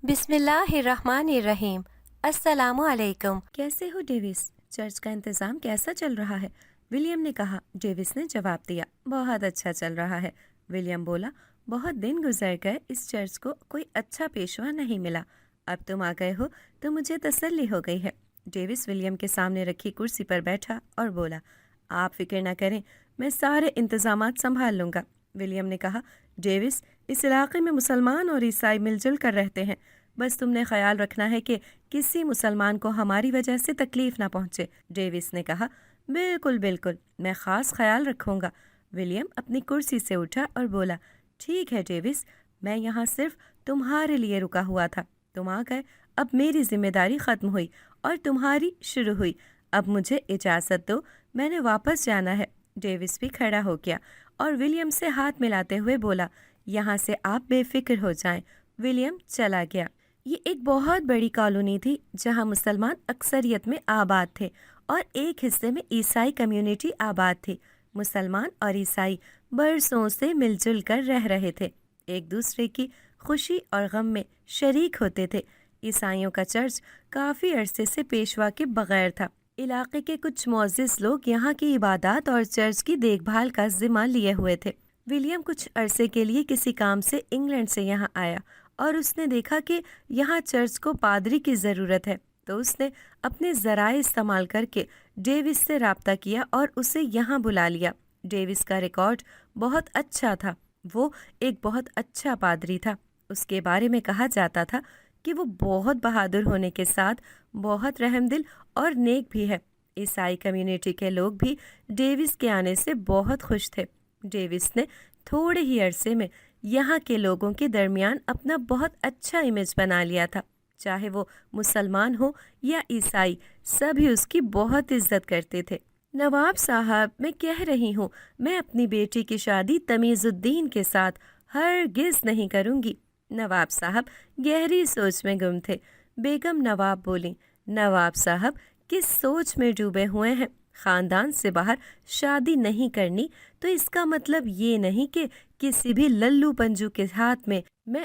بسم اللہ الرحمن الرحیم۔ السلام علیکم۔ کیسے ہو ڈیوس؟ چرچ کا انتظام کیسا چل رہا ہے؟ ولیم نے کہا۔ ڈیوس نے جواب دیا، بہت اچھا چل رہا ہے۔ ولیم بولا، بہت دن گزر گئے، اس چرچ کو کوئی اچھا پیشوا نہیں ملا۔ اب تم آ گئے ہو تو مجھے تسلی ہو گئی ہے۔ ڈیوس ولیم کے سامنے رکھی کرسی پر بیٹھا اور بولا، آپ فکر نہ کریں، میں سارے انتظامات سنبھال لوں گا۔ ولیم نے کہا، ڈیوس، اس علاقے میں مسلمان اور عیسائی مل جل کر رہتے ہیں، بس تم نے خیال رکھنا ہے کہ کسی مسلمان کو ہماری وجہ سے تکلیف نہ پہنچے۔ ڈیوس نے کہا، بالکل بالکل، میں خاص خیال رکھوں گا۔ ولیم اپنی کرسی سے اٹھا اور بولا، ٹھیک ہے ڈیوس، میں یہاں صرف تمہارے لیے رکا ہوا تھا، تم آ گئے، اب میری ذمہ داری ختم ہوئی اور تمہاری شروع ہوئی۔ اب مجھے اجازت دو، میں نے واپس جانا ہے۔ ڈیوس بھی کھڑا ہو گیا اور ولیم سے ہاتھ ملاتے ہوئے بولا، یہاں سے آپ بے فکر ہو جائیں۔ ولیم چلا گیا۔ یہ ایک بہت بڑی کالونی تھی جہاں مسلمان اکثریت میں آباد تھے اور ایک حصے میں عیسائی کمیونٹی آباد تھی۔ مسلمان اور عیسائی برسوں سے مل جل کر رہ رہے تھے، ایک دوسرے کی خوشی اور غم میں شریک ہوتے تھے۔ عیسائیوں کا چرچ کافی عرصے سے پیشوا کے بغیر تھا۔ علاقے کے کچھ معزز لوگ یہاں کی عبادات اور چرچ کی دیکھ بھال کا ذمہ لیے ہوئے تھے۔ ولیم کچھ عرصے کے لیے کسی کام سے انگلینڈ سے یہاں آیا اور اس نے دیکھا کہ یہاں چرچ کو پادری کی ضرورت ہے، تو اس نے اپنے ذرائع استعمال کر کے ڈیوس سے رابطہ کیا اور اسے یہاں بلا لیا۔ ڈیوس کا ریکارڈ بہت اچھا تھا، وہ ایک بہت اچھا پادری تھا۔ اس کے بارے میں کہا جاتا تھا کہ وہ بہت بہادر ہونے کے ساتھ بہت رحم دل اور نیک بھی ہے۔ عیسائی کمیونٹی کے لوگ بھی ڈیوس کے آنے سے بہت خوش تھے۔ ڈیوس نے تھوڑے ہی عرصے میں یہاں کے لوگوں کے درمیان اپنا بہت اچھا امیج بنا لیا تھا، چاہے وہ مسلمان ہو یا عیسائی، سبھی اس کی بہت عزت کرتے تھے۔ نواب صاحب، میں کہہ رہی ہوں، میں اپنی بیٹی کی شادی تمیز الدین کے ساتھ ہرگز نہیں کروں گی۔ نواب صاحب گہری سوچ میں گم تھے۔ بیگم نواب بولیں، نواب صاحب کس سوچ میں ڈوبے ہوئے ہیں؟ خاندان سے باہر شادی نہیں کرنی تو اس کا مطلب یہ نہیں کہ کسی بھی للو پنجو کے ہاتھ میں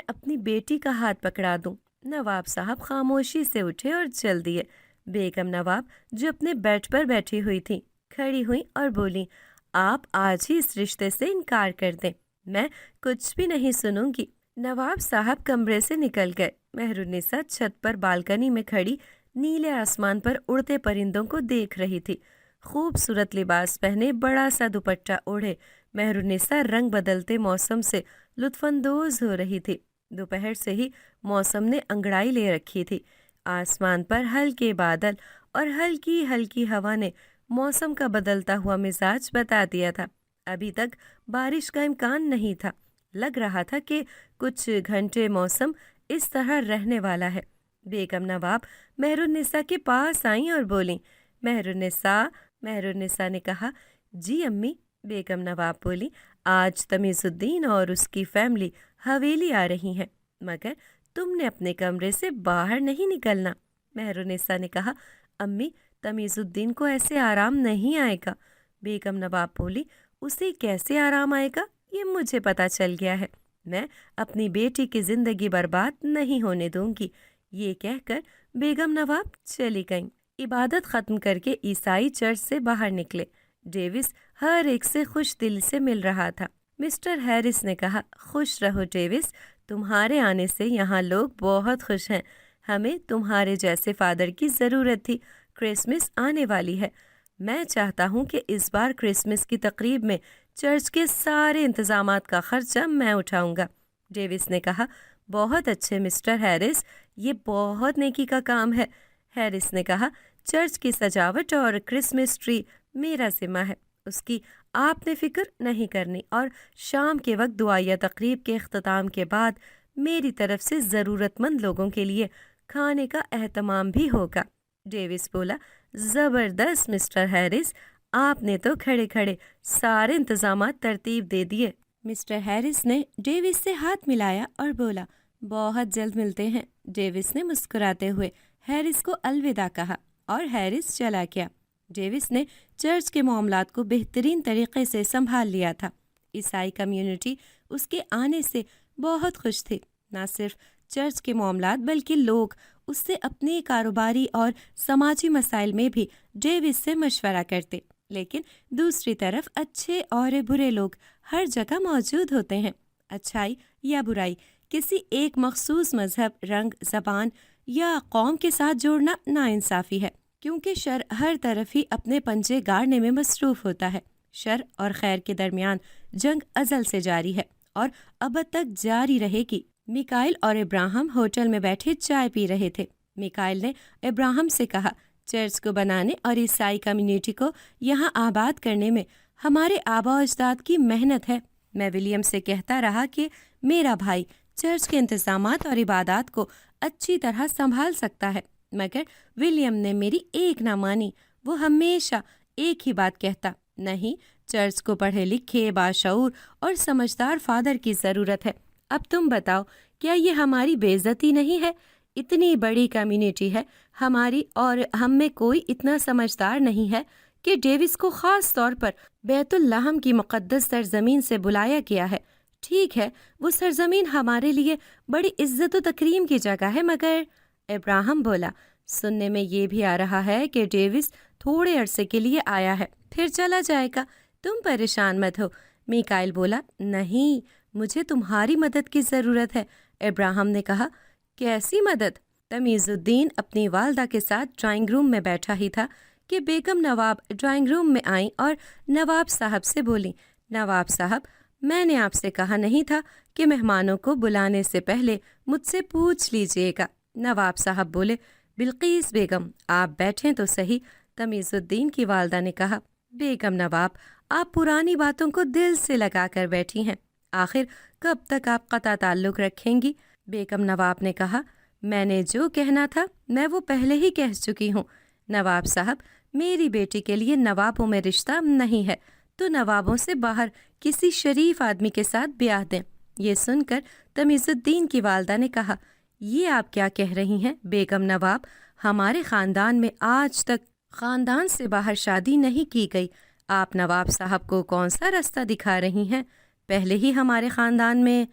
اپنی بیٹی کا ہاتھ پکڑا دوں۔ نواب صاحب خاموشی سے اٹھے اور چل دیے۔ بیگم نواب، جو اپنے بیڈ پر بیٹھی ہوئی تھی، کھڑی ہوئی اور بولی، آپ آج ہی اس رشتے سے انکار کر دیں، میں کچھ بھی نہیں سنوں گی۔ نواب صاحب کمرے سے نکل گئے۔ مہرالنساء چھت پر بالکنی میں کھڑی نیلے آسمان پر اڑتے پرندوں کو دیکھ رہی تھی۔ خوبصورت لباس پہنے، بڑا سا دوپٹہ اوڑھے، مہرالنساء رنگ بدلتے موسم سے لطف اندوز ہو رہی تھی۔ دوپہر سے ہی موسم نے انگڑائی لے رکھی تھی۔ آسمان پر ہلکے بادل اور ہلکی ہلکی ہوا نے موسم کا بدلتا ہوا مزاج بتا دیا تھا۔ ابھی تک بارش کا امکان نہیں تھا، لگ رہا تھا کہ کچھ گھنٹے موسم اس طرح رہنے والا ہے۔ بیگم نواب مہرالنساء کے پاس آئیں اور بولیں، مہرالنساء نے کہا، جی امی۔ بیگم نواب بولی، آج تمیز الدین اور اس کی فیملی حویلی آ رہی ہیں، مگر تم نے اپنے کمرے سے باہر نہیں نکلنا۔ مہرالنساء نے کہا، امی، تمیز الدین کو ایسے آرام نہیں آئے گا۔ بیگم نواب بولی، اسے کیسے آرام آئے گا یہ مجھے پتہ چل گیا ہے، میں اپنی بیٹی کی زندگی برباد نہیں ہونے دوں گی۔ یہ کہہ کر بیگم نواب چلی گئیں۔ عبادت ختم کر کے عیسائی چرچ سے باہر نکلے۔ ڈیوس ہر ایک سے خوش دل سے مل رہا تھا۔ مسٹر ہیرس نے کہا، خوش رہو ڈیوس، تمہارے آنے سے یہاں لوگ بہت خوش ہیں، ہمیں تمہارے جیسے فادر کی ضرورت تھی۔ کرسمس آنے والی ہے، میں چاہتا ہوں کہ اس بار کرسمس کی تقریب میں چرچ کے سارے انتظامات کا خرچہ میں اٹھاؤں گا۔ ڈیوس نے کہا، بہت اچھے مسٹر ہیرس، یہ بہت نیکی کا کام ہے۔ ہیرس نے کہا، چرچ کی سجاوٹ اور کرسمس ٹری میرا ذمہ ہے، اس کی آپ نے فکر نہیں کرنی، اور شام کے وقت دعائیہ تقریب کے اختتام کے بعد میری طرف سے ضرورت مند لوگوں کے لیے کھانے کا اہتمام بھی ہوگا۔ ڈیوس بولا، زبردست مسٹر ہیرس، آپ نے تو کھڑے کھڑے سارے انتظامات ترتیب دے دیے۔ مسٹر ہیرس نے ڈیوس سے ہاتھ ملایا اور بولا، بہت جلد ملتے ہیں۔ ڈیوس نے مسکراتے ہوئے ہیرس کو الوداع کہا اور ہیرس چلا گیا۔ ڈیوس نے چرچ کے معاملات کو بہترین طریقے سے سنبھال لیا تھا۔ عیسائی کمیونٹی اس کے آنے سے بہت خوش تھی۔ نہ صرف چرچ کے معاملات بلکہ لوگ اس سے اپنے کاروباری اور سماجی مسائل میں بھی ڈیوس سے مشورہ کرتے، لیکن دوسری طرف اچھے اور برے لوگ ہر جگہ موجود ہوتے ہیں۔ اچھائی یا برائی کسی ایک مخصوص مذہب، رنگ، زبان یا قوم کے ساتھ جوڑنا ناانصافی ہے، کیونکہ شر ہر طرف ہی اپنے پنجے گاڑنے میں مصروف ہوتا ہے۔ شر اور خیر کے درمیان جنگ ازل سے جاری ہے اور ابد تک جاری رہے گی۔ میکائل اور ابراہم ہوٹل میں بیٹھے چائے پی رہے تھے۔ میکائل نے ابراہم سے کہا، چرچ کو بنانے اور عیسائی کمیونٹی کو یہاں آباد کرنے میں ہمارے آباء و اجداد کی محنت ہے۔ میں ولیم سے کہتا رہا کہ میرا بھائی چرچ کے انتظامات اور عبادات کو اچھی طرح سنبھال سکتا ہے، مگر ولیم نے میری ایک نہ مانی۔ وہ ہمیشہ ایک ہی بات کہتا، نہیں، چرچ کو پڑھے لکھے، باشعور اور سمجھدار فادر کی ضرورت ہے۔ اب تم بتاؤ، کیا یہ ہماری بے عزتی نہیں ہے؟ اتنی بڑی کمیونٹی ہے ہماری اور ہم میں کوئی اتنا سمجھدار نہیں ہے کہ ڈیوس کو خاص طور پر بیت اللحم کی مقدس سرزمین سے بلایا گیا ہے۔ ٹھیک ہے، وہ سرزمین ہمارے لیے بڑی عزت و تکریم کی جگہ ہے، مگر ابراہم بولا، سننے میں یہ بھی آ رہا ہے کہ ڈیوس تھوڑے عرصے کے لیے آیا ہے، پھر چلا جائے گا۔ تم پریشان مت ہو۔ میکائل بولا، نہیں، مجھے تمہاری مدد کی ضرورت ہے۔ ابراہم نے کہا، کیسی مدد؟ تمیز الدین اپنی والدہ کے ساتھ ڈرائنگ روم میں بیٹھا ہی تھا کہ بیگم نواب ڈرائنگ روم میں آئیں اور نواب صاحب سے بولیں، نواب صاحب، میں نے آپ سے کہا نہیں تھا کہ مہمانوں کو بلانے سے پہلے مجھ سے پوچھ لیجئے گا؟ نواب صاحب بولے، بلقیس بیگم، آپ بیٹھیں تو صحیح۔ تمیز الدین کی والدہ نے کہا، بیگم نواب، آپ پرانی باتوں کو دل سے لگا کر بیٹھی ہیں، آخر کب تک آپ قطع تعلق رکھیں گی؟ بیگم نواب نے کہا، میں نے جو کہنا تھا میں وہ پہلے ہی کہہ چکی ہوں۔ نواب صاحب، میری بیٹی کے لیے نوابوں میں رشتہ نہیں ہے، تو نوابوں سے باہر کسی شریف آدمی کے ساتھ بیاہ دیں۔ یہ سن کر تمیز الدین کی والدہ نے کہا، یہ آپ کیا کہہ رہی ہیں بیگم نواب؟ ہمارے خاندان میں آج تک خاندان سے باہر شادی نہیں کی گئی۔ آپ نواب صاحب کو کون سا رستہ دکھا رہی ہیں؟ پہلے ہی ہمارے خاندان میں…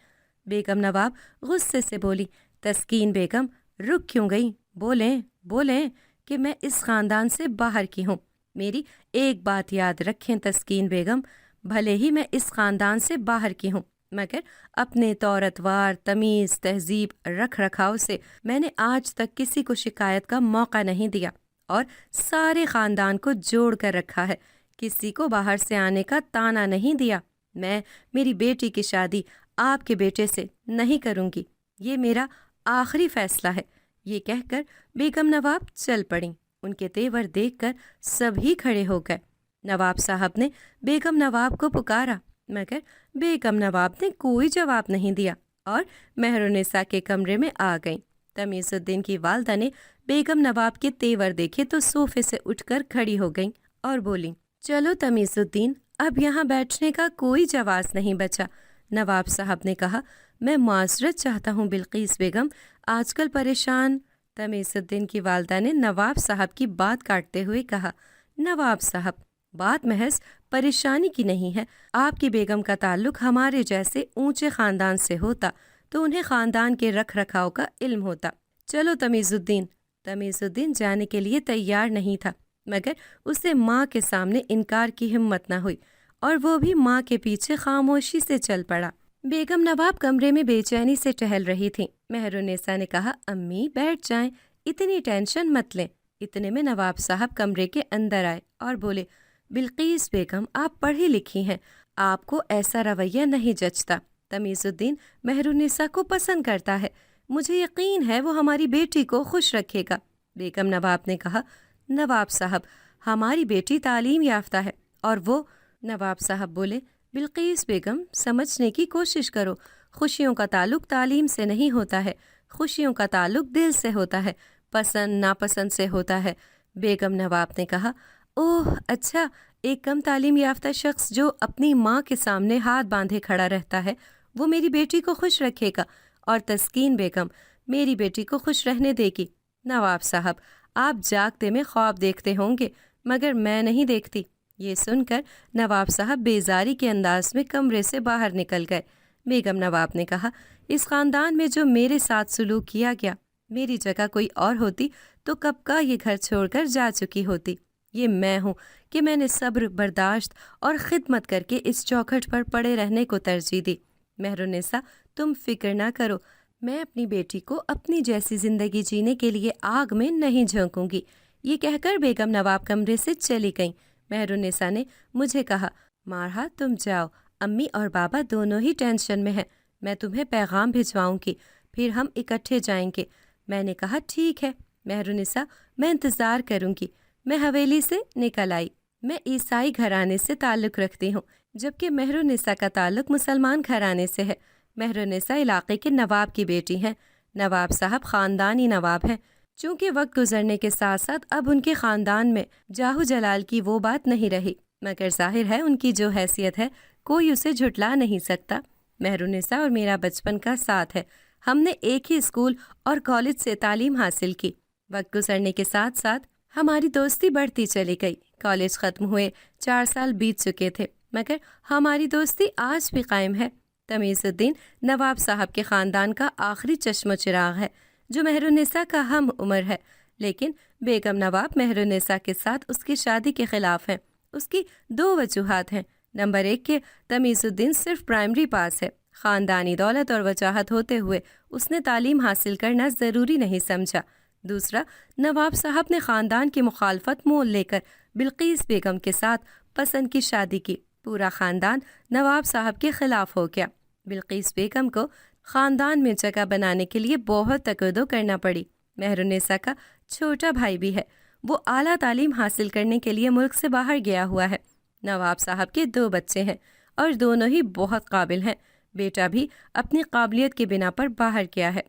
بیگم نواب غصے سے بولی، تسکین بیگم رک کیوں گئی؟ بولیں کہ میں اس خاندان سے باہر کی ہوں۔ میری ایک بات یاد رکھیں تسکین بیگم، بھلے ہی میں اس خاندان سے باہر کی ہوں، مگر اپنے طور اتوار، تمیز، تہذیب، رکھ رکھاؤ سے میں نے آج تک کسی کو شکایت کا موقع نہیں دیا اور سارے خاندان کو جوڑ کر رکھا ہے، کسی کو باہر سے آنے کا طعنہ نہیں دیا۔ میں میری بیٹی کی شادی آپ کے بیٹے سے نہیں کروں گی، یہ میرا آخری فیصلہ ہے۔ یہ کہہ کر بیگم نواب چل پڑیں۔ ان کے تیور دیکھ کر سبھی کھڑے ہو گئے۔ نواب صاحب نے بیگم نواب کو پکارا، مگر بیگم نواب نے کوئی جواب نہیں دیا اور مہر النساء کے کمرے میں آ گئیں۔ تمیز الدین کی والدہ نے بیگم نواب کے تیور دیکھے تو صوفے سے اٹھ کر کھڑی ہو گئیں اور بولیں، چلو تمیز الدین، اب یہاں بیٹھنے کا کوئی جواز نہیں بچا۔ نواب صاحب نے کہا، میں معذرت چاہتا ہوں بلقیس بیگم، آج کل پریشان… تمیز الدین کی والدہ نے نواب صاحب کی بات کاٹتے ہوئے کہا، نواب صاحب، بات محض پریشانی کی نہیں ہے۔ آپ کی بیگم کا تعلق ہمارے جیسے اونچے خاندان سے ہوتا تو انہیں خاندان کے رکھ رکھاؤ کا علم ہوتا۔ چلو تمیز الدین۔ تمیز الدین جانے کے لیے تیار نہیں تھا، مگر اسے ماں کے سامنے انکار کی ہمت نہ ہوئی اور وہ بھی ماں کے پیچھے خاموشی سے چل پڑا۔ بیگم نواب کمرے میں بے چینی سے ٹہل رہی تھیں۔ مہر النساء نے کہا، امی بیٹھ جائیں، اتنی ٹینشن مت لیں۔ اتنے میں نواب صاحب کمرے کے اندر آئے اور بولے، بلقیس بیگم، آپ پڑھی لکھی ہیں، آپ کو ایسا رویہ نہیں جچتا۔ تمیز الدین مہر النساء کو پسند کرتا ہے، مجھے یقین ہے وہ ہماری بیٹی کو خوش رکھے گا۔ بیگم نواب نے کہا، نواب صاحب، ہماری بیٹی تعلیم یافتہ ہے اور وہ… نواب صاحب بولے، بلقیس بیگم، سمجھنے کی کوشش کرو، خوشیوں کا تعلق تعلیم سے نہیں ہوتا ہے، خوشیوں کا تعلق دل سے ہوتا ہے، پسند ناپسند سے ہوتا ہے۔ بیگم نواب نے کہا، اوہ اچھا، ایک کم تعلیم یافتہ شخص جو اپنی ماں کے سامنے ہاتھ باندھے کھڑا رہتا ہے، وہ میری بیٹی کو خوش رکھے گا اور تسکین بیگم میری بیٹی کو خوش رہنے دے گی۔ نواب صاحب، آپ جاگتے میں خواب دیکھتے ہوں گے، مگر میں نہیں دیکھتی۔ یہ سن کر نواب صاحب بیزاری کے انداز میں کمرے سے باہر نکل گئے۔ بیگم نواب نے کہا، اس خاندان میں جو میرے ساتھ سلوک کیا گیا، میری جگہ کوئی اور ہوتی تو کب کا یہ گھر چھوڑ کر جا چکی ہوتی۔ یہ میں ہوں کہ میں نے صبر، برداشت اور خدمت کر کے اس چوکھٹ پر پڑے رہنے کو ترجیح دی۔ مہرالنساء، تم فکر نہ کرو، میں اپنی بیٹی کو اپنی جیسی زندگی جینے کے لیے آگ میں نہیں جھونکوں گی۔ یہ کہہ کر بیگم نواب کمرے سے چلی گئیں۔ مہرالنساء نے مجھے کہا، مارہا تم جاؤ، امی اور بابا دونوں ہی ٹینشن میں ہیں، میں تمہیں پیغام بھجواؤں گی، پھر ہم اکٹھے جائیں گے۔ میں نے کہا ٹھیک ہے مہرالنساء، میں انتظار کروں گی۔ میں حویلی سے نکل آئی۔ میں عیسائی گھرانے سے تعلق رکھتی ہوں، جبکہ مہرالنساء کا تعلق مسلمان گھرانے سے ہے۔ مہرالنساء علاقے کے نواب کی بیٹی ہیں۔ نواب صاحب خاندانی نواب ہیں۔ چونکہ وقت گزرنے کے ساتھ ساتھ اب ان کے خاندان میں جاہو جلال کی وہ بات نہیں رہی، مگر ظاہر ہے ان کی جو حیثیت ہے کوئی اسے جھٹلا نہیں سکتا۔ مہرالنساء اور میرا بچپن کا ساتھ ہے، ہم نے ایک ہی اسکول اور کالج سے تعلیم حاصل کی۔ وقت گزرنے کے ساتھ ساتھ ہماری دوستی بڑھتی چلی گئی۔ کالج ختم ہوئے 4 سال بیت چکے تھے، مگر ہماری دوستی آج بھی قائم ہے۔ تمیز الدین نواب صاحب کے خاندان کا آخری چشم و چراغ ہے جو مہرالنساء کا ہم عمر ہے، لیکن بیگم نواب مہرالنساء کے ساتھ اس کی شادی کے خلاف ہیں۔ اس کی 2 وجوہات ہیں۔ نمبر 1 کہ تمیز الدین صرف پرائمری پاس ہے۔ خاندانی دولت اور وجاہت ہوتے ہوئے اس نے تعلیم حاصل کرنا ضروری نہیں سمجھا۔ دوسرا، نواب صاحب نے خاندان کی مخالفت مول لے کر بلقیس بیگم کے ساتھ پسند کی شادی کی۔ پورا خاندان نواب صاحب کے خلاف ہو گیا۔ بلقیس بیگم کو خاندان میں جگہ بنانے کے لیے بہت تکدو کرنا پڑی۔ مہرالنساء کا چھوٹا بھائی بھی ہے، وہ اعلیٰ تعلیم حاصل کرنے کے لیے ملک سے باہر گیا ہوا ہے۔ نواب صاحب کے 2 بچے ہیں اور دونوں ہی بہت قابل ہیں۔ بیٹا بھی اپنی قابلیت کی بنا پر باہر گیا ہے۔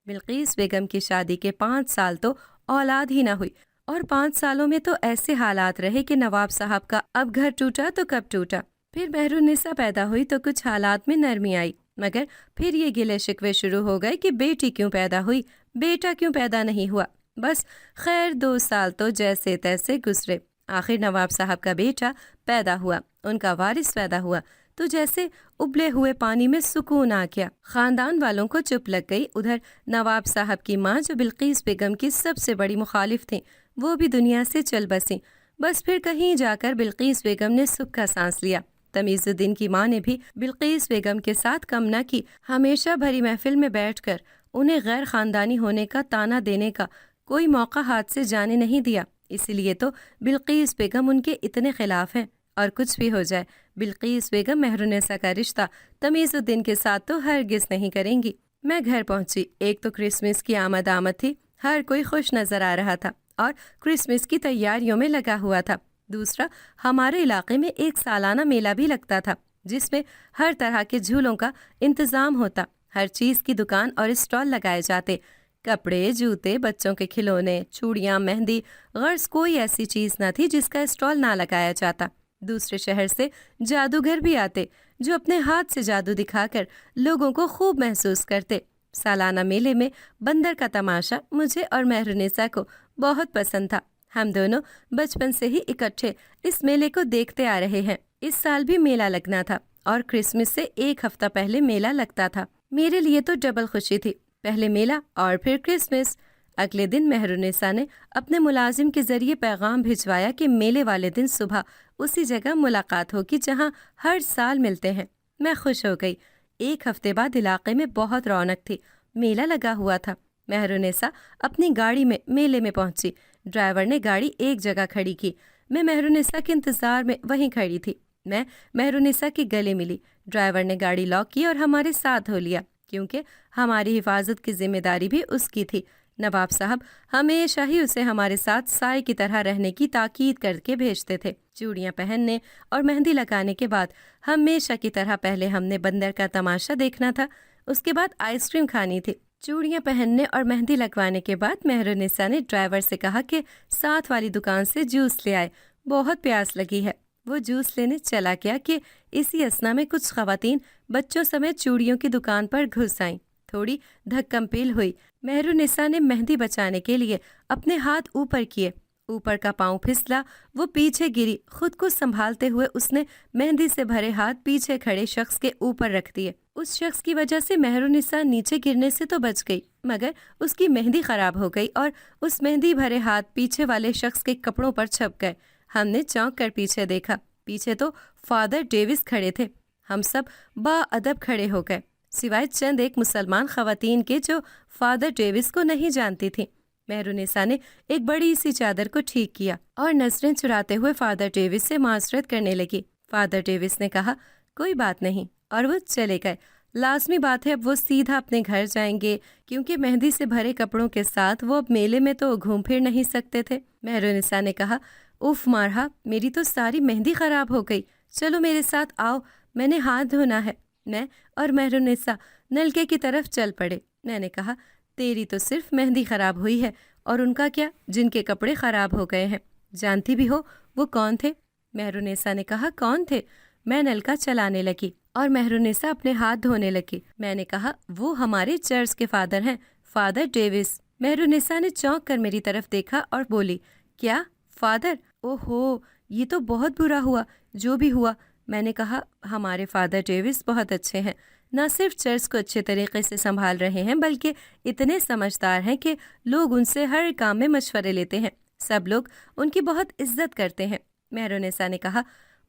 بلقیس بیگم کی شادی کے 5 سال تو اولاد ہی نہ ہوئی، اور 5 سالوں میں تو ایسے حالات رہے کہ نواب صاحب کا اب گھر ٹوٹا تو کب ٹوٹا۔ پھر مہرالنساء پیدا ہوئی تو کچھ حالات میں نرمی آئی، مگر پھر یہ گلے شکوے شروع ہو گئے کہ بیٹی کیوں پیدا ہوئی، بیٹا کیوں پیدا نہیں ہوا۔ بس خیر 2 سال تو جیسے تیسے گزرے۔ آخر نواب صاحب کا بیٹا پیدا ہوا، ان کا وارث پیدا ہوا تو جیسے ابلے ہوئے پانی میں سکون آ گیا۔ خاندان والوں کو چپ لگ گئی۔ ادھر نواب صاحب کی ماں جو بلقیس بیگم کی سب سے بڑی مخالف تھیں، وہ بھی دنیا سے چل بسیں۔ بس پھر کہیں جا کر بلقیس بیگم نے سکھ کا سانس لیا۔ تمیز الدین کی ماں نے بھی بلقیس بیگم کے ساتھ کم نہ کی، ہمیشہ بھری محفل میں بیٹھ کر انہیں غیر خاندانی ہونے کا طعنہ دینے کا کوئی موقع ہاتھ سے جانے نہیں دیا۔ اسی لیے تو بلقیس بیگم ان کے اتنے خلاف ہیں۔ اور کچھ بھی ہو جائے، بلقیس بیگم مہرالنساء کا رشتہ تمیز الدین کے ساتھ تو ہرگز نہیں کریں گی۔ میں گھر پہنچی۔ ایک تو کرسمس کی آمد تھی، ہر کوئی خوش نظر آ رہا تھا اور کرسمس کی تیاریوں میں لگا ہوا تھا۔ دوسرا، ہمارے علاقے میں ایک سالانہ میلہ بھی لگتا تھا جس میں ہر طرح کے جھولوں کا انتظام ہوتا، ہر چیز کی دکان اور اسٹال لگائے جاتے، کپڑے، جوتے، بچوں کے کھلونے، چوڑیاں، مہندی، غرض کوئی ایسی چیز نہ تھی جس کا اسٹال نہ لگایا جاتا۔ دوسرے شہر سے جادوگر بھی آتے جو اپنے ہاتھ سے جادو دکھا کر لوگوں کو خوب محسوس کرتے۔ سالانہ میلے میں بندر کا تماشا مجھے اور مہرالنساء کو بہت پسند تھا۔ ہم دونوں بچپن سے ہی اکٹھے اس میلے کو دیکھتے آ رہے ہیں۔ اس سال بھی میلہ لگنا تھا اور کرسمس سے 1 ہفتہ پہلے میلہ لگتا تھا۔ میرے لیے تو ڈبل خوشی تھی، پہلے میلہ اور پھر کرسمس۔ اگلے دن مہرالنساء نے اپنے ملازم کے ذریعے پیغام بھجوایا کہ میلے والے دن صبح اسی جگہ ملاقات ہوگی جہاں ہر سال ملتے ہیں۔ میں خوش ہو گئی۔ 1 ہفتے بعد علاقے میں بہت رونق تھی، میلہ لگا ہوا تھا۔ مہرالنساء اپنی گاڑی میں میلے میں پہنچی۔ ڈرائیور نے گاڑی ایک جگہ کھڑی کی۔ میں مہرالنساء کے انتظار میں وہیں کھڑی تھی۔ میں مہرالنساء کے گلے ملی۔ ڈرائیور نے گاڑی لاک کی اور ہمارے ساتھ ہو لیا، کیونکہ ہماری حفاظت کی ذمہ داری بھی اس کی تھی۔ نواب صاحب ہمیشہ ہی اسے ہمارے ساتھ سائے کی طرح رہنے کی تاکید کر کے بھیجتے تھے۔ چوڑیاں پہننے اور مہندی لگانے کے بعد ہمیشہ کی طرح پہلے ہم نے بندر کا تماشا دیکھنا تھا، اس کے بعد آئس کریم کھانی تھی۔ چوڑیاں پہننے اور مہندی لگوانے کے بعد مہرالنساء نے ڈرائیور سے کہا کہ ساتھ والی دکان سے جوس لے آئے، بہت پیاس لگی ہے۔ وہ جوس لینے چلا گیا کہ اسی اثنا میں کچھ خواتین بچوں سمیت چوڑیوں کی دکان پر گھس آئیں۔ تھوڑی دھکم پیل ہوئی۔ مہرالنساء نے مہندی بچانے کے لیے اپنے ہاتھ اوپر کیے۔ اوپر کا پاؤں پھسلا، وہ پیچھے گری۔ خود کو سنبھالتے ہوئے اس نے مہندی سے بھرے ہاتھ پیچھے کھڑے شخص کے اوپر رکھ دیے۔ اس شخص کی وجہ سے مہرالنساء نیچے گرنے سے تو بچ گئی، مگر اس کی مہندی خراب ہو گئی اور اس مہندی بھرے ہاتھ پیچھے والے شخص کے کپڑوں پر چھپ گئے۔ ہم نے چونک کر پیچھے دیکھا، پیچھے تو فادر ڈیوس کھڑے تھے۔ ہم سب با ادب کھڑے ہو گئے، سوائے چند ایک مسلمان خواتین کے جو فادر ڈیوس کو نہیں جانتی تھیں۔ مہرالنساء نے ایک بڑی سی چادر کو ٹھیک کیا اور نظریں چراتے ہوئے فادر ڈیوس سے معذرت کرنے لگی۔ فادر ڈیوس نے کہا، کوئی بات نہیں، اور وہ چلے گئے۔ لازمی بات ہے اب وہ سیدھا اپنے گھر جائیں گے، کیونکہ مہندی سے بھرے کپڑوں کے ساتھ وہ اب میلے میں تو گھوم پھر نہیں سکتے تھے۔ مہرالنساء نے کہا، اف مارہا، میری تو ساری مہندی خراب ہو گئی، چلو میرے ساتھ آؤ، میں نے ہاتھ دھونا ہے۔ میں اور مہرالنساء نلکے کی طرف چل پڑے۔ میں نے کہا، تیری تو صرف مہندی خراب ہوئی ہے، اور ان کا کیا جن کے کپڑے خراب ہو گئے ہیں؟ جانتی بھی ہو وہ کون تھے؟ مہرالنساء نے کہا، کون تھے؟ میں نلکا چلانے لگی اور مہرالنساء اپنے ہاتھ دھونے لگی۔ میں نے کہا، وہ ہمارے چرچ کے فادر ہیں، فادر ڈیوس۔ مہرالنساء نے چونک کر میری طرف دیکھا اور بولی، کیا فادر؟ اوہو، یہ تو بہت برا ہوا، جو بھی ہوا۔ میں نے کہا، ہمارے فادر ڈیوس بہت اچھے ہیں، نہ صرف چرچ کو اچھے طریقے سے سنبھال رہے ہیں بلکہ اتنے سمجھدار ہیں کہ لوگ ان سے ہر کام میں مشورے لیتے ہیں، سب لوگ ان کی بہت عزت کرتے ہیں۔ مہرالنساء نے کہا،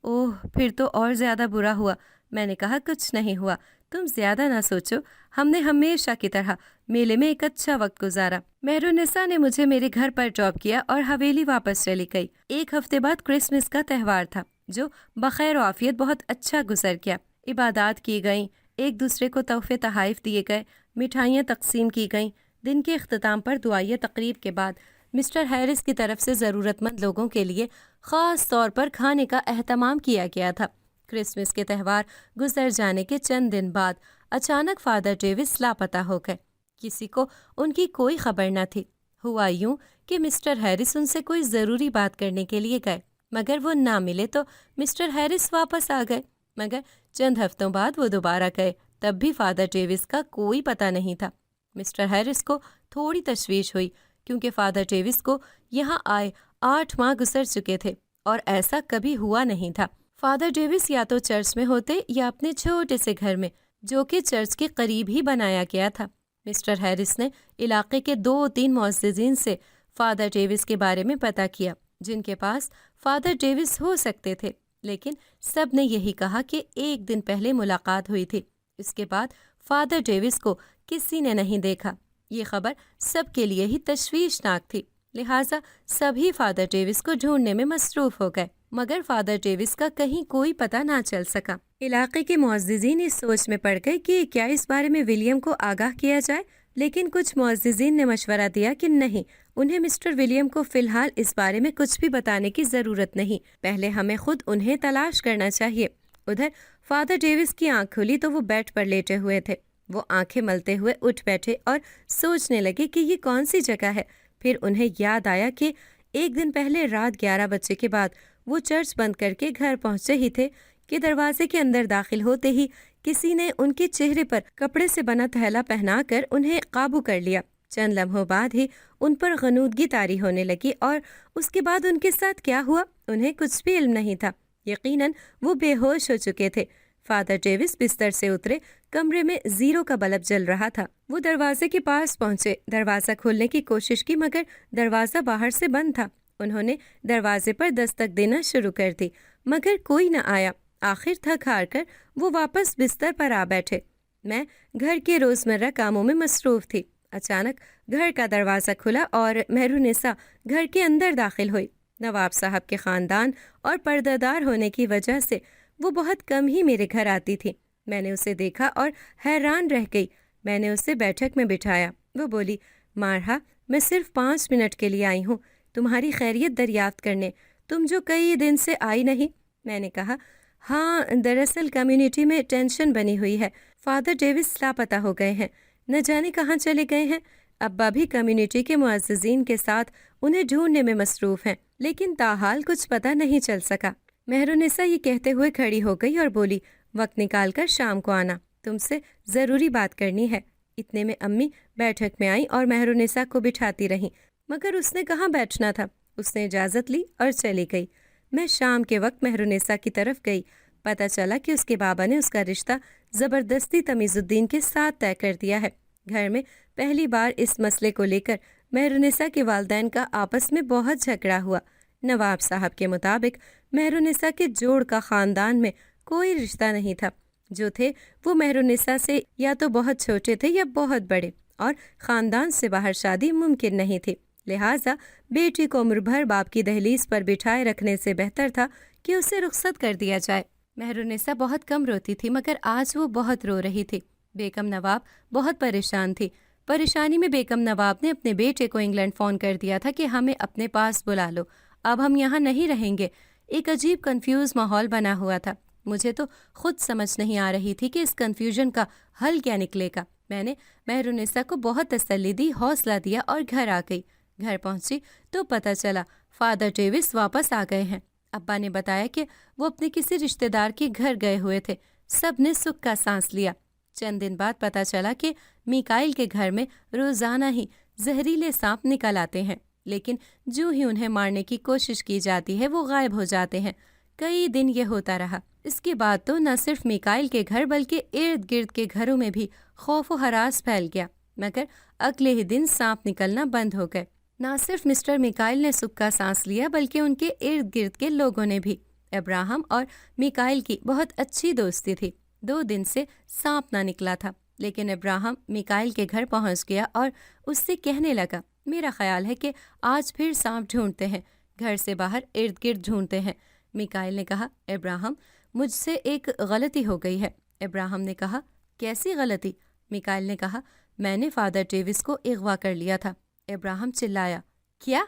اوہ، پھر تو اور زیادہ برا ہوا۔ میں نے کہا، کچھ نہیں ہوا، تم زیادہ نہ سوچو، ہم نے ہمیشہ کی طرح میلے میں ایک اچھا وقت گزارا۔ مہرالنساء نے مجھے میرے گھر پر ڈراپ کیا اور حویلی واپس چلی گئی۔ ایک ہفتے بعد کرسمس کا تہوار تھا، جو بخیر و عافیت بہت اچھا گزر گیا۔ عبادات کی گئیں، ایک دوسرے کو تحفے تحائف دیے گئے، مٹھائیاں تقسیم کی گئیں۔ دن کے اختتام پر دعائیہ تقریب کے بعد مسٹر ہیرس کی طرف سے ضرورت مند لوگوں کے لیے خاص طور پر کھانے کا اہتمام کیا گیا تھا۔ کرسمس کے تہوار گزر جانے کے چند دن بعد اچانک فادر ڈیوس لاپتہ ہو گئے۔ کسی کو ان کی کوئی خبر نہ تھی۔ ہوا یوں کہ مسٹر ہیرس ان سے کوئی ضروری بات کرنے کے لیے گئے، مگر وہ نہ ملے تو مسٹر ہیرس واپس آ گئے، مگر چند ہفتوں بعد وہ دوبارہ گئے، تب بھی فادر ڈیوس کا کوئی پتہ نہیں تھا۔ مسٹر ہیرس کو تھوڑی تشویش ہوئی، کیونکہ فادر ڈیوس کو یہاں آئے 8 ماہ گزر چکے تھے اور ایسا کبھی ہوا نہیں تھا۔ فادر ڈیوس یا تو چرچ میں ہوتے یا اپنے چھوٹے سے گھر میں، جو کہ چرچ کے قریب ہی بنایا گیا تھا۔ مسٹر ہیرس نے علاقے کے 2-3 معززین سے فادر ڈیوس کے بارے میں پتہ کیا، جن کے پاس فادر ڈیوس ہو سکتے تھے، لیکن سب نے یہی کہا کہ ایک دن پہلے ملاقات ہوئی تھی۔ اس کے بعد فادر ڈیوس کو کسی نے نہیں دیکھا۔ یہ خبر سب کے لیے ہی تشویشناک تھی، لہٰذا سبھی فادر ڈیوس کو ڈھونڈنے میں مصروف ہو گئے، مگر فادر ڈیوس کا کہیں کوئی پتہ نہ چل سکا۔ علاقے کے معززین اس سوچ میں پڑ گئے کہ کیا اس بارے میں ولیم کو آگاہ کیا جائے، لیکن کچھ معززین نے مشورہ دیا کہ نہیں، انہیں مسٹر ولیم کو فی الحال اس بارے میں کچھ بھی بتانے کی ضرورت نہیں، پہلے ہمیں خود انہیں تلاش کرنا چاہیے۔ ادھر فادر ڈیوس کی آنکھ کھلی تو وہ بیڈ پر لیٹے ہوئے تھے۔ وہ آنکھیں ملتے ہوئے اٹھ بیٹھے اور سوچنے لگے کہ یہ کون سی جگہ ہے۔ پھر انہیں یاد آیا کہ ایک دن پہلے رات 11 بجے کے بعد وہ چرچ بند کر کے گھر پہنچے ہی تھے کہ دروازے کے اندر داخل ہوتے ہی کسی نے ان کے چہرے پر کپڑے سے بنا تھیلا پہنا کر انہیں قابو کر لیا۔ چند لمحوں بعد ہی ان پر غنودگی طاری ہونے لگی اور اس کے بعد ان کے ساتھ کیا ہوا انہیں کچھ بھی علم نہیں تھا۔ یقیناً وہ بے ہوش ہو چکے تھے۔ فادر ڈیوس بستر سے اترے، کمرے میں 0 کا بلب جل رہا تھا۔ وہ دروازے کے پاس پہنچے، دروازہ کھولنے کی کوشش کی مگر دروازہ باہر سے بند تھا۔ انہوں نے دروازے پر دستک دینا شروع کر دی مگر کوئی نہ آیا۔ آخر تھک ہار کر وہ واپس بستر پر آ بیٹھے۔ میں گھر کے روزمرہ کاموں میں مصروف تھی۔ اچانک گھر کا دروازہ کھلا اور مہرالنساء گھر کے اندر داخل ہوئی۔ نواب صاحب کے خاندان اور پردہ دار ہونے کی وجہ سے وہ بہت کم ہی میرے گھر آتی تھی۔ میں نے اسے دیکھا اور حیران رہ گئی۔ میں نے اسے بیٹھک میں بٹھایا۔ وہ بولی، مارہا، میں صرف 5 منٹ کے لیے آئی ہوں تمہاری خیریت دریافت کرنے، تم جو کئی دن سے آئی نہیں۔ میں نے کہا، ہاں، دراصل کمیونٹی میں ٹینشن بنی ہوئی ہے، فادر ڈیوس لاپتہ ہو گئے ہیں، نہ جانے کہاں چلے گئے ہیں۔ ابا بھی کمیونٹی کے معززین کے ساتھ انہیں ڈھونڈنے میں مصروف ہیں، لیکن تاحال کچھ پتہ نہیں چل سکا۔ مہرالنساء یہ کہتے ہوئے کھڑی ہو گئی اور بولی، وقت نکال کر شام کو آنا، تم سے ضروری بات کرنی ہے۔ اتنے میں امی بیٹھک میں آئیں اور مہرالنساء کو بٹھاتی رہیں، مگر اس نے کہاں بیٹھنا تھا، اس نے اجازت لی اور چلی گئی۔ میں شام کے وقت مہرونیسا کی طرف گئی۔ پتہ چلا کہ اس کے بابا نے اس کا رشتہ زبردستی تمیز الدین کے ساتھ طے کر دیا ہے۔ گھر میں پہلی بار اس مسئلے کو لے کر مہرونیسا کے والدین کا آپس میں بہت جھگڑا ہوا۔ نواب صاحب کے مطابق مہرونیسا کے جوڑ کا خاندان میں کوئی رشتہ نہیں تھا۔ جو تھے وہ مہرونیسا سے یا تو بہت چھوٹے تھے یا بہت بڑے، اور خاندان سے باہر شادی ممکن نہیں تھی۔ لہٰذا بیٹی کو عمر بھر باپ کی دہلیز پر بٹھائے رکھنے سے بہتر تھا کہ اسے رخصت کر دیا جائے۔ مہرونیسا بہت کم روتی تھی، مگر آج وہ بہت رو رہی تھی۔ بیگم نواب بہت پریشان تھی۔ پریشانی میں بیگم نواب نے اپنے بیٹے کو انگلینڈ فون کر دیا تھا کہ ہمیں اپنے پاس بلا لو، اب ہم یہاں نہیں رہیں گے۔ ایک عجیب کنفیوز ماحول بنا ہوا تھا۔ مجھے تو خود سمجھ نہیں آ رہی تھی کہ اس کنفیوژن کا حل کیا نکلے گا۔ میں نے مہرونیسا کو بہت تسلی دی، حوصلہ دیا اور گھر آ گئی۔ گھر پہنچی تو پتہ چلا فادر ڈیوس واپس آ گئے ہیں۔ ابا نے بتایا کہ وہ اپنے کسی رشتہ دار کے گھر گئے ہوئے تھے۔ سب نے سکھ کا سانس لیا۔ چند دن بعد پتہ چلا کہ میکائل کے گھر میں روزانہ ہی زہریلے سانپ نکل آتے ہیں، لیکن جو ہی انہیں مارنے کی کوشش کی جاتی ہے وہ غائب ہو جاتے ہیں۔ کئی دن یہ ہوتا رہا۔ اس کے بعد تو نہ صرف میکائل کے گھر بلکہ ارد گرد کے گھروں میں بھی خوف و ہراس پھیل گیا، مگر اگلے ہی دن سانپ نکلنا بند ہو گئے۔ نہ صرف مسٹر میکائل نے سکھ کا سانس لیا بلکہ ان کے ارد گرد کے لوگوں نے بھی۔ ابراہم اور میکائل کی بہت اچھی دوستی تھی۔ 2 دن سے سانپ نہ نکلا تھا، لیکن ابراہم میکائل کے گھر پہنچ گیا اور اس سے کہنے لگا، میرا خیال ہے کہ آج پھر سانپ ڈھونڈتے ہیں، گھر سے باہر ارد گرد ڈھونڈتے ہیں۔ میکائل نے کہا، ابراہم مجھ سے ایک غلطی ہو گئی ہے۔ ابراہم نے کہا، کیسی غلطی؟ میکائل نے کہا، میں نے فادر ڈیوس کو اغوا کر لیا تھا۔ ابراہم چلایا، کیا؟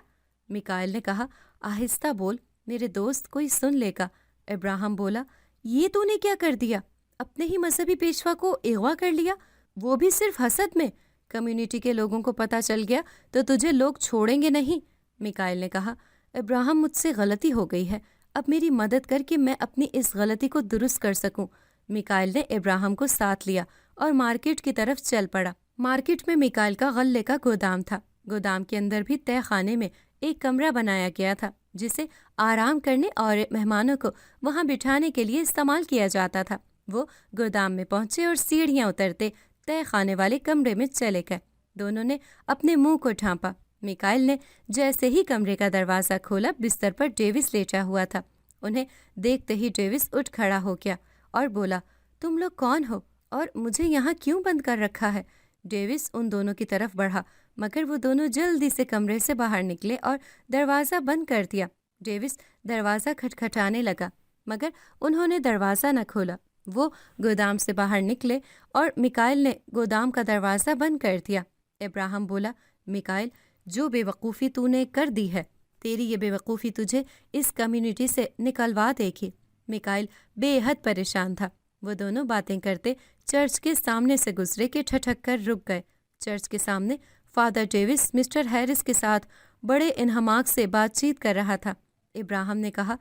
میکائل نے کہا، آہستہ بول، میرے دوست کوئی سن لے گا۔ ابراہم بولا، یہ تو نے کیا کر دیا؟ اپنے ہی مذہبی پیشوا کو اغوا کر لیا، وہ بھی صرف حسد میں؟ کمیونٹی کے لوگوں کو پتہ چل گیا تو تجھے لوگ چھوڑیں گے نہیں۔ میکائل نے کہا، ابراہم مجھ سے غلطی ہو گئی ہے، اب میری مدد کر کہ میں اپنی اس غلطی کو درست کر سکوں۔ میکائل نے ابراہم کو ساتھ لیا اور مارکیٹ کی طرف چل پڑا۔ مارکیٹ میں میکائل کا غلے کا گودام تھا۔ گودام کے اندر بھی تہہ خانے میں ایک کمرہ بنایا گیا تھا جسے آرام کرنے اور مہمانوں کو وہاں بٹھانے کے لیے استعمال کیا جاتا تھا۔ وہ گودام میں پہنچے اور سیڑھیاں اترتے تہہ خانے والے کمرے میں چلے گئے۔ دونوں نے اپنے منہ کو ڈھانپا۔ میکائل نے جیسے ہی کمرے کا دروازہ کھولا، بستر پر ڈیوس لیٹا ہوا تھا۔ انہیں دیکھتے ہی ڈیوس اٹھ کھڑا ہو گیا اور بولا، تم لوگ کون ہو اور مجھے یہاں کیوں بند کر رکھا ہے؟ ڈیوس ان دونوں کی طرف بڑھا، مگر وہ دونوں جلدی سے کمرے سے باہر نکلے اور دروازہ بند کر دیا۔ ڈیوس دروازہ کھٹکھٹانے لگا، مگر انہوں نے دروازہ نہ کھولا۔ وہ گودام سے باہر نکلے اور میکائل نے گودام کا دروازہ بند کر دیا۔ ابراہم بولا، میکائل، جو بے وقوفی تو نے کر دی ہے، تیری یہ بے وقوفی تجھے اس کمیونٹی سے نکلوا دے گی۔ میکائل بے حد پریشان تھا۔ وہ دونوں باتیں کرتے چرچ کے سامنے سے گزرے کہ ٹھٹک کر رک گئے۔ چرچ کے سامنے فادر ڈیوس مسٹر ہیرس کے ساتھ بڑے انہماک سے بات چیت کر رہا تھا۔ ابراہم نے کہا،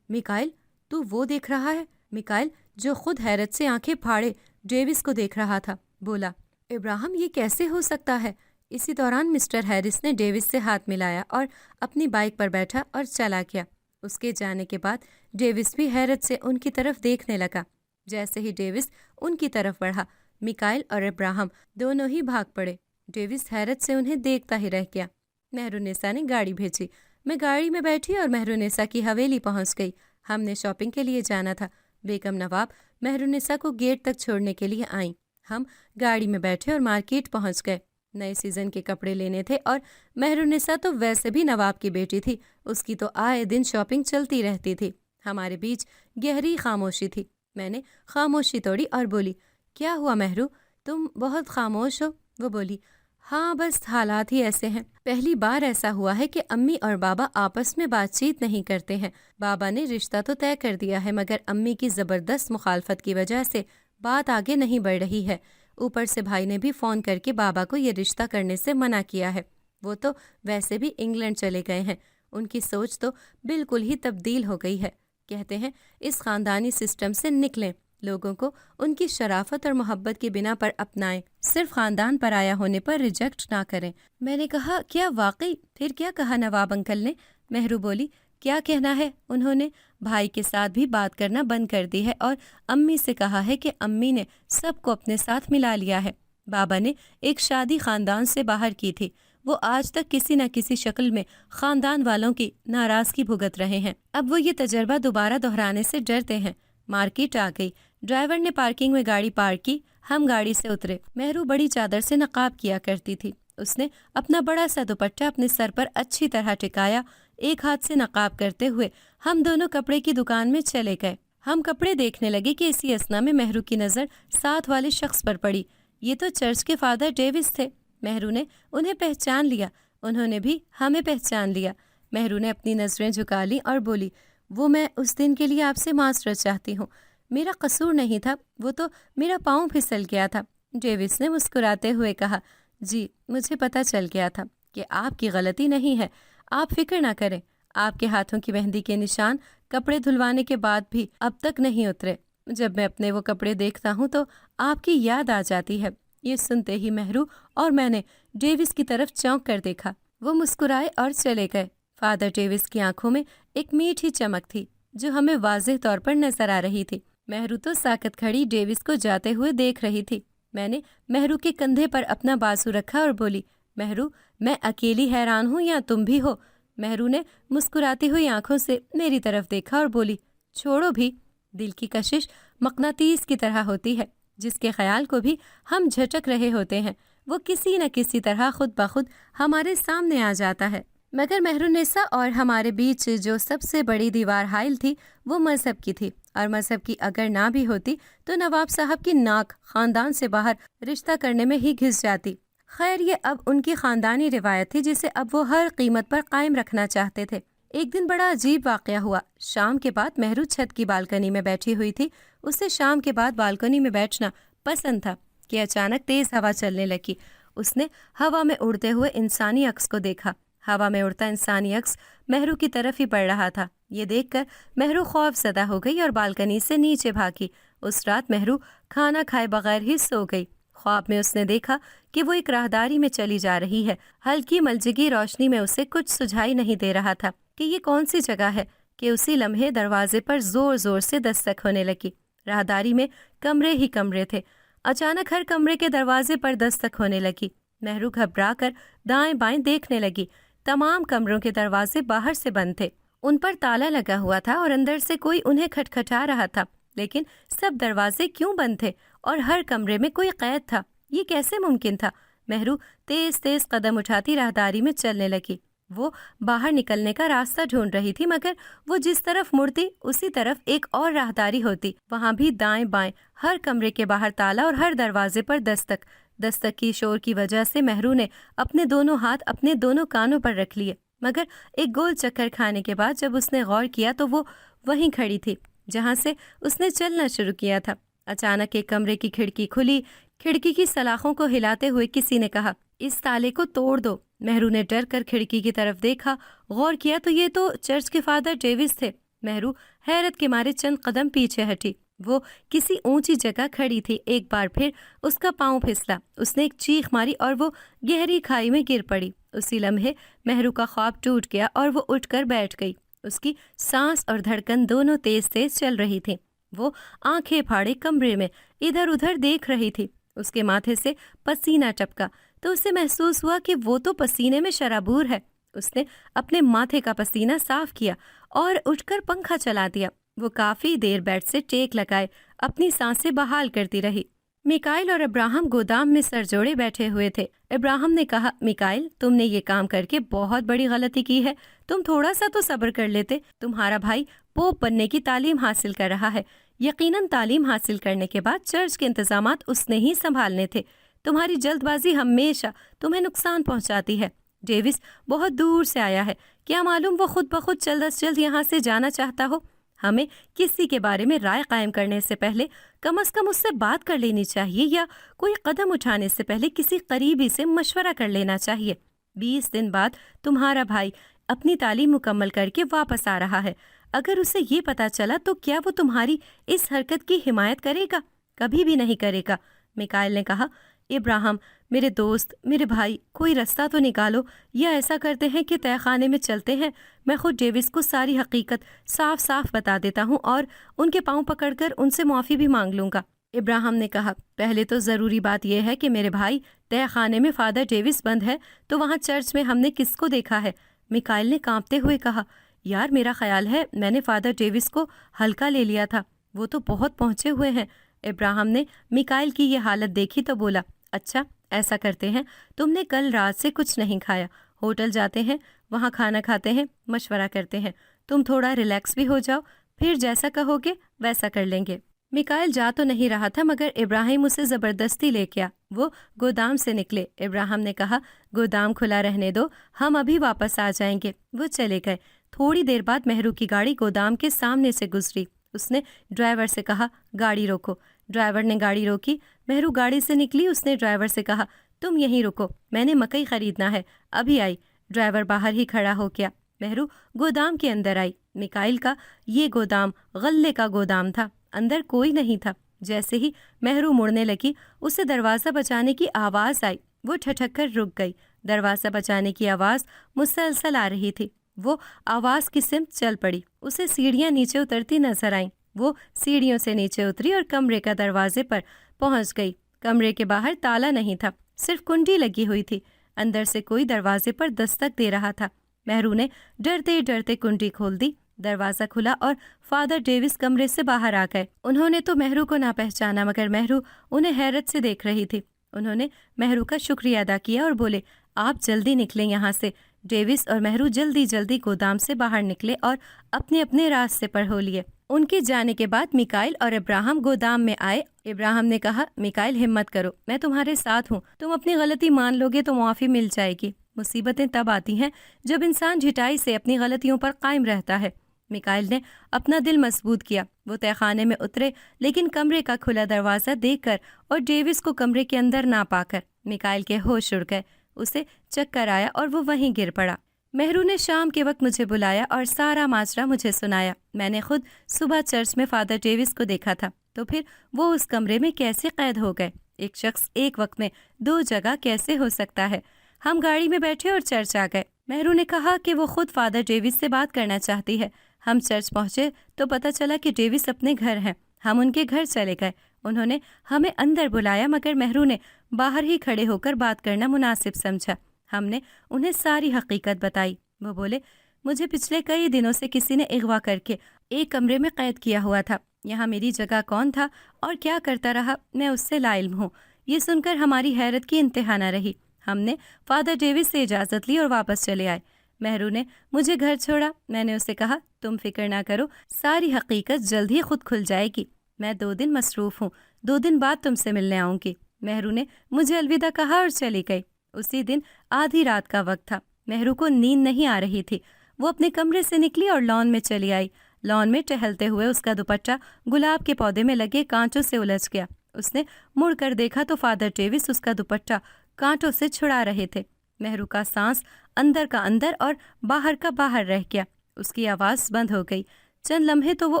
میکائل، تو وہ دیکھ رہا ہے؟ میکائل، جو خود حیرت سے آنکھیں پھاڑے ڈیوس کو دیکھ رہا تھا، بولا، ابراہم، یہ کیسے ہو سکتا ہے؟ اسی دوران مسٹر ہیرس نے ڈیوس سے ہاتھ ملایا اور اپنی بائک پر بیٹھا اور چلا گیا۔ اس کے جانے کے بعد ڈیوس بھی حیرت سے ان کی طرف دیکھنے لگا۔ جیسے ہی ڈیوس ان کی طرف بڑھا، میکائل اور ابراہم دونوں ہی بھاگ پڑے۔ ڈیوس حیرت سے انہیں دیکھتا ہی رہ گیا۔ مہرونیسا نے گاڑی بھیجی۔ میں گاڑی میں بیٹھی اور مہرونیسا کی حویلی پہنچ گئی۔ ہم نے شاپنگ کے لیے جانا تھا۔ بیگم نواب مہرونیسا کو گیٹ تک چھوڑنے کے لیے آئیں۔ ہم گاڑی میں بیٹھے اور مارکیٹ پہنچ گئے۔ نئے سیزن کے کپڑے لینے تھے اور مہرونیسا تو ویسے بھی نواب کی بیٹی تھی، اس کی تو آئے دن شاپنگ چلتی رہتی تھی۔ ہمارے بیچ گہری خاموشی تھی۔ میں نے خاموشی توڑی اور بولی، کیا ہوا مہرو، تم بہت خاموش ہو؟ وہ بولی، ہاں بس حالات ہی ایسے ہیں۔ پہلی بار ایسا ہوا ہے کہ امی اور بابا آپس میں بات چیت نہیں کرتے ہیں۔ بابا نے رشتہ تو طے کر دیا ہے، مگر امی کی زبردست مخالفت کی وجہ سے بات آگے نہیں بڑھ رہی ہے۔ اوپر سے بھائی نے بھی فون کر کے بابا کو یہ رشتہ کرنے سے منع کیا ہے۔ وہ تو ویسے بھی انگلینڈ چلے گئے ہیں۔ ان کی سوچ تو بالکل ہی تبدیل ہو گئی ہے۔ کہتے ہیں اس خاندانی سسٹم سے نکلیں، لوگوں کو ان کی شرافت اور محبت کی بنا پر اپنائیں، صرف خاندان پر آیا ہونے پر ریجیکٹ نہ کریں۔ میں نے کہا، کیا واقعی؟ پھر کیا کہا نواب انکل نے؟ مہرو بولی، کیا کہنا ہے؟ انہوں نے بھائی کے ساتھ بھی بات کرنا بند کر دی ہے اور امی سے کہا ہے کہ امی نے سب کو اپنے ساتھ ملا لیا ہے۔ بابا نے ایک شادی خاندان سے باہر کی تھی، وہ آج تک کسی نہ کسی شکل میں خاندان والوں کی ناراضگی بھگت رہے ہیں۔ اب وہ یہ تجربہ دوبارہ دہرانے سے ڈرتے ہیں۔ مارکیٹ آ گئی، ڈرائیور نے پارکنگ میں گاڑی پارک کی، ہم گاڑی سے اترے۔ مہرو بڑی چادر سے نقاب کیا کرتی تھی، اس نے اپنا بڑا سا دوپٹہ اپنے سر پر اچھی طرح ٹکایا، ایک ہاتھ سے نقاب کرتے ہوئے ہم دونوں کپڑے کی دکان میں چلے گئے۔ ہم کپڑے دیکھنے لگے کہ اسی اثنا میں مہرو کی نظر ساتھ والے شخص پر پڑی۔ یہ تو چرچ کے فادر ڈیوس تھے۔ مہرو نے انہیں پہچان لیا، انہوں نے بھی ہمیں پہچان لیا۔ مہرو نے اپنی نظریں جھکا لیں اور بولی، وہ میں اس دن کے لیے آپ سے معذرت چاہتی ہوں، میرا قصور نہیں تھا، وہ تو میرا پاؤں پھسل گیا تھا۔ ڈیوس نے مسکراتے ہوئے کہا، جی مجھے پتہ چل گیا تھا کہ آپ کی غلطی نہیں ہے، آپ فکر نہ کریں، آپ کے ہاتھوں کی مہندی کے نشان کپڑے دھلوانے کے بعد بھی اب تک نہیں اترے۔ جب میں اپنے وہ کپڑے دیکھتا ہوں تو آپ کی یاد آ جاتی ہے۔ یہ سنتے ہی مہرو اور میں نے ڈیوس کی طرف چونک کر دیکھا۔ وہ مسکرائے اور چلے گئے۔ فادر ڈیوس کی آنکھوں میں ایک میٹھی چمک تھی جو ہمیں واضح طور پر نظر آ رہی تھی۔ مہرو تو ساکت کھڑی ڈیوس کو جاتے ہوئے دیکھ رہی تھی۔ میں نے مہرو کے کندھے پر اپنا بازو رکھا اور بولی، مہرو میں اکیلی حیران ہوں یا تم بھی ہو؟ مہرو نے مسکراتی ہوئی آنکھوں سے میری طرف دیکھا اور بولی، چھوڑو بھی، دل کی کشش مقناطیس کی طرح ہوتی ہے، جس کے خیال کو بھی ہم جھٹک رہے ہوتے ہیں وہ کسی نہ کسی طرح خود بخود ہمارے سامنے آ جاتا ہے۔ مگر مہرونیسا اور ہمارے بیچ جو سب سے بڑی دیوار حائل تھی وہ مذہب کی تھی، اور مذہب کی اگر نہ بھی ہوتی تو نواب صاحب کی ناک خاندان سے باہر رشتہ کرنے میں ہی گھس جاتی۔ خیر یہ اب ان کی خاندانی روایت تھی جسے اب وہ ہر قیمت پر قائم رکھنا چاہتے تھے۔ ایک دن بڑا عجیب واقعہ ہوا۔ شام کے بعد مہرو چھت کی بالکنی میں بیٹھی ہوئی تھی۔ اسے شام کے بعد بالکنی میں بیٹھنا پسند تھا کہ اچانک تیز ہوا چلنے لگی۔ اس نے ہوا میں اڑتے ہوئے انسانی عکس کو دیکھا۔ ہوا میں اڑتا انسانی عکس مہرو کی طرف ہی پڑ رہا تھا۔ یہ دیکھ کر مہرو خوف زدہ ہو گئی اور بالکنی سے نیچے بھاگی۔ اس رات مہرو کھانا کھائے بغیر ہی سو گئی۔ خواب میں اس نے دیکھا کہ وہ ایک راہداری میں چلی جا رہی ہے۔ ہلکی ملجگی روشنی میں اسے کچھ سجھائی نہیں دے رہا تھا کہ یہ کون سی جگہ ہے کہ اسی لمحے دروازے پر زور زور سے دستک ہونے لگی۔ راہداری میں کمرے ہی کمرے تھے۔ اچانک ہر کمرے کے دروازے پر دستک ہونے لگی۔ مہرو گھبرا کر دائیں بائیں دیکھنے لگی۔ تمام کمروں کے دروازے باہر سے بند تھے، ان پر تالا لگا ہوا تھا اور اندر سے کوئی انہیں کھٹکھٹا رہا تھا، لیکن سب دروازے کیوں بند تھے اور ہر کمرے میں کوئی قید تھا؟ یہ کیسے ممکن تھا؟ مہرو تیز تیز قدم اٹھاتی راہداری میں چلنے لگی۔ وہ باہر نکلنے کا راستہ ڈھونڈ رہی تھی، مگر وہ جس طرف مڑتی اسی طرف ایک اور راہداری ہوتی۔ وہاں بھی دائیں بائیں ہر کمرے کے باہر تالا اور ہر دروازے پر دستک۔ دستک کی شور کی وجہ سے مہرو نے اپنے دونوں ہاتھ اپنے دونوں کانوں پر رکھ لیے، مگر ایک گول چکر کھانے کے بعد جب اس نے غور کیا تو وہ وہیں کھڑی تھی جہاں سے اس نے چلنا شروع کیا تھا۔ اچانک ایک کمرے کی کھڑکی کھلی۔ کھڑکی کی سلاخوں کو ہلاتے ہوئے کسی نے کہا، اس تالے کو توڑ دو۔ مہرو نے ڈر کر کھڑکی کی طرف دیکھا، غور کیا تو یہ تو چرچ کے فادر ڈیوس تھے۔ مہرو حیرت کے مارے چند قدم پیچھے ہٹی۔ وہ کسی اونچی جگہ کھڑی تھی۔ ایک بار پھر اس کا پاؤں پھسلا، اس نے ایک چیخ ماری اور وہ گہری کھائی میں گر پڑی۔ اسی لمحے مہرو کا خواب ٹوٹ گیا اور وہ اٹھ کر بیٹھ گئی۔ اس کی سانس اور دھڑکن دونوں تیز تیز چل رہی تھی۔ وہ آنکھیں پھاڑے کمرے میں ادھر ادھر دیکھ رہی تھی۔ اس کے ماتھے سے پسینہ ٹپکا تو اسے محسوس ہوا کہ وہ تو پسینے میں شرابور ہے۔ اس نے اپنے ماتھے کا پسینہ صاف کیا اور اٹھ کر پنکھا چلا دیا۔ وہ کافی دیر بیڈ سے ٹیک لگائے اپنی سانسیں بحال کرتی رہی۔ میکائل اور ابراہم گودام میں سر جوڑے بیٹھے ہوئے تھے۔ ابراہم نے کہا، میکائل تم نے یہ کام کر کے بہت بڑی غلطی کی ہے، تم تھوڑا سا تو صبر کر لیتے۔ تمہارا بھائی پوپ بننے کی تعلیم حاصل کر رہا ہے، یقیناً تعلیم حاصل کرنے کے بعد چرچ کے انتظامات اس نے ہی سنبھالنے تھے۔ تمہاری جلد بازی ہمیشہ تمہیں نقصان پہنچاتی ہے۔ ڈیوس بہت دور سے آیا ہے، کیا معلوم وہ خود بخود جلد از جلد یہاں سے جانا چاہتا ہو۔ ہمیں کسی کے بارے میں رائے قائم کرنے سے پہلے کم از کم اس سے بات کر لینی چاہیے، یا کوئی قدم اٹھانے سے پہلے کسی قریبی سے مشورہ کر لینا چاہیے۔ 20 دن بعد تمہارا بھائی اپنی تعلیم مکمل کر کے واپس آ رہا ہے۔ اگر اسے یہ پتا چلا تو کیا وہ تمہاری اس حرکت کی حمایت کرے گا؟ کبھی بھی نہیں کرے گا۔ میکائل نے کہا، ابراہم میرے دوست، میرے بھائی، کوئی رستہ تو نکالو، یا ایسا کرتے ہیں کہ تہہ خانے میں چلتے ہیں، میں خود ڈیوس کو ساری حقیقت صاف صاف بتا دیتا ہوں اور ان کے پاؤں پکڑ کر ان سے معافی بھی مانگ لوں گا۔ ابراہم نے کہا پہلے تو ضروری بات یہ ہے کہ میرے بھائی تہہ خانے میں فادر ڈیوس بند ہے تو وہاں چرچ میں ہم نے کس کو دیکھا ہے؟ میکائل نے کانپتے ہوئے کہا یار میرا خیال ہے میں نے فادر ڈیوس کو ہلکا لے لیا تھا، وہ تو بہت پہنچے ہوئے ہیں۔ ابراہم نے میکائل کی یہ حالت دیکھی تو بولا اچھا ایسا کرتے ہیں، تم نے کل رات سے کچھ نہیں کھایا، ہوٹل جاتے ہیں، وہاں کھانا کھاتے ہیں، مشورہ کرتے ہیں، تم تھوڑا ریلیکس بھی ہو جاؤ، پھر جیسا کہو گے ویسا کر لیں گے۔ میکائل جا تو نہیں رہا تھا مگر ابراہیم اسے زبردستی لے گیا۔ وہ گودام سے نکلے۔ ابراہیم نے کہا گودام کھلا رہنے دو، ہم ابھی واپس آ جائیں گے۔ وہ چلے گئے۔ تھوڑی دیر بعد مہرو کی گاڑی گودام کے سامنے سے گزری۔ اس نے ڈرائیور سے کہا گاڑی روکو۔ ڈرائیور نے گاڑی روکی۔ مہرو گاڑی سے نکلی۔ اس نے ڈرائیور سے کہا تم یہیں رکو، میں نے مکئی خریدنا ہے، ابھی آئی۔ ڈرائیور باہر ہی کھڑا ہو گیا۔ مہرو گودام کے اندر آئی۔ میکائل کا یہ گودام غلے کا گودام تھا، اندر کوئی نہیں تھا۔ جیسے ہی مہرو مڑنے لگی اسے دروازہ بجانے کی آواز آئی۔ وہ ٹھٹک کر رک گئی۔ دروازہ بجانے کی آواز مسلسل آ رہی تھی۔ وہ آواز کی سمت چل پڑی۔ اسے سیڑھیاں نیچے اترتی نظر آئیں۔ وہ سیڑھیوں سے نیچے اتری اور کمرے کا دروازے پر پہنچ گئی۔ کمرے کے باہر تالا نہیں تھا، صرف کنڈی لگی ہوئی تھی۔ اندر سے کوئی دروازے پر دستک دے رہا تھا۔ مہرو نے ڈرتے ڈرتے کنڈی کھول دی۔ دروازہ کھلا اور فادر ڈیوس کمرے سے باہر آ گئے۔ انہوں نے تو مہرو کو نہ پہچانا مگر مہرو انہیں حیرت سے دیکھ رہی تھی۔ انہوں نے مہرو کا شکریہ ادا کیا اور بولے آپ جلدی نکلیں یہاں سے۔ ڈیوس اور مہرو جلدی جلدی گودام سے باہر نکلے اور اپنے اپنے راستے پر ہو لیے۔ ان کے جانے کے بعد میکائل اور ابراہم گودام میں آئے۔ ابراہم نے کہا میکائل ہمت کرو، میں تمہارے ساتھ ہوں، تم اپنی غلطی مان لو گے تو معافی مل جائے گی۔ مصیبتیں تب آتی ہیں جب انسان جھٹائی سے اپنی غلطیوں پر قائم رہتا ہے۔ میکائل نے اپنا دل مضبوط کیا۔ وہ تہہ خانے میں اترے لیکن کمرے کا کھلا دروازہ دیکھ کر اور ڈیوس کو کمرے کے اندر نہ پا کر میکائل کے ہوش اڑ گئے۔ اسے چکر آیا اور وہ وہیں گر پڑا۔ مہرو نے شام کے وقت مجھے بلایا اور سارا ماجرا مجھے سنایا۔ میں نے خود صبح چرچ میں فادر ڈیوس کو دیکھا تھا، تو پھر وہ اس کمرے میں کیسے قید ہو گئے؟ ایک شخص ایک وقت میں دو جگہ کیسے ہو سکتا ہے؟ ہم گاڑی میں بیٹھے اور چرچ آ گئے۔ مہرو نے کہا کہ وہ خود فادر ڈیوس سے بات کرنا چاہتی ہے۔ ہم چرچ پہنچے تو پتہ چلا کہ ڈیوس اپنے گھر ہیں۔ ہم ان کے گھر چلے گئے۔ انہوں نے ہمیں اندر بلایا مگر مہرو نے باہر ہی کھڑے ہو کر بات کرنا مناسب سمجھا۔ ہم نے انہیں ساری حقیقت بتائی۔ وہ بولے مجھے پچھلے کئی دنوں سے کسی نے اغوا کر کے ایک کمرے میں قید کیا ہوا تھا۔ یہاں میری جگہ کون تھا اور کیا کرتا رہا میں اس سے لا علم ہوں۔ یہ سن کر ہماری حیرت کی انتہا نہ رہی۔ ہم نے فادر ڈیوس سے اجازت لی اور واپس چلے آئے۔ مہرو نے مجھے گھر چھوڑا۔ میں نے اسے کہا تم فکر نہ کرو، ساری حقیقت جلد ہی خود کھل جائے گی۔ میں 2 دن مصروف ہوں، 2 دن بعد تم سے ملنے آؤں گی۔ مہرو نے مجھے الوداع کہا اور چلی گئی۔ اسی دن آدھی رات کا وقت تھا۔ مہرو کو نیند نہیں آ رہی تھی۔ وہ اپنے کمرے سے نکلی اور لان میں چلی آئی۔ لان میں ٹہلتے ہوئے اس کا دوپٹہ گلاب کے پودے میں لگے کانٹوں سے الجھ گیا۔ اس نے مڑ کر دیکھا تو فادر ڈیوس اس کا دوپٹہ کانٹوں سے چھڑا رہے تھے۔ مہرو کا سانس اندر کا اندر اور باہر کا باہر رہ گیا۔ اس کی آواز بند ہو گئی۔ چند لمحے تو وہ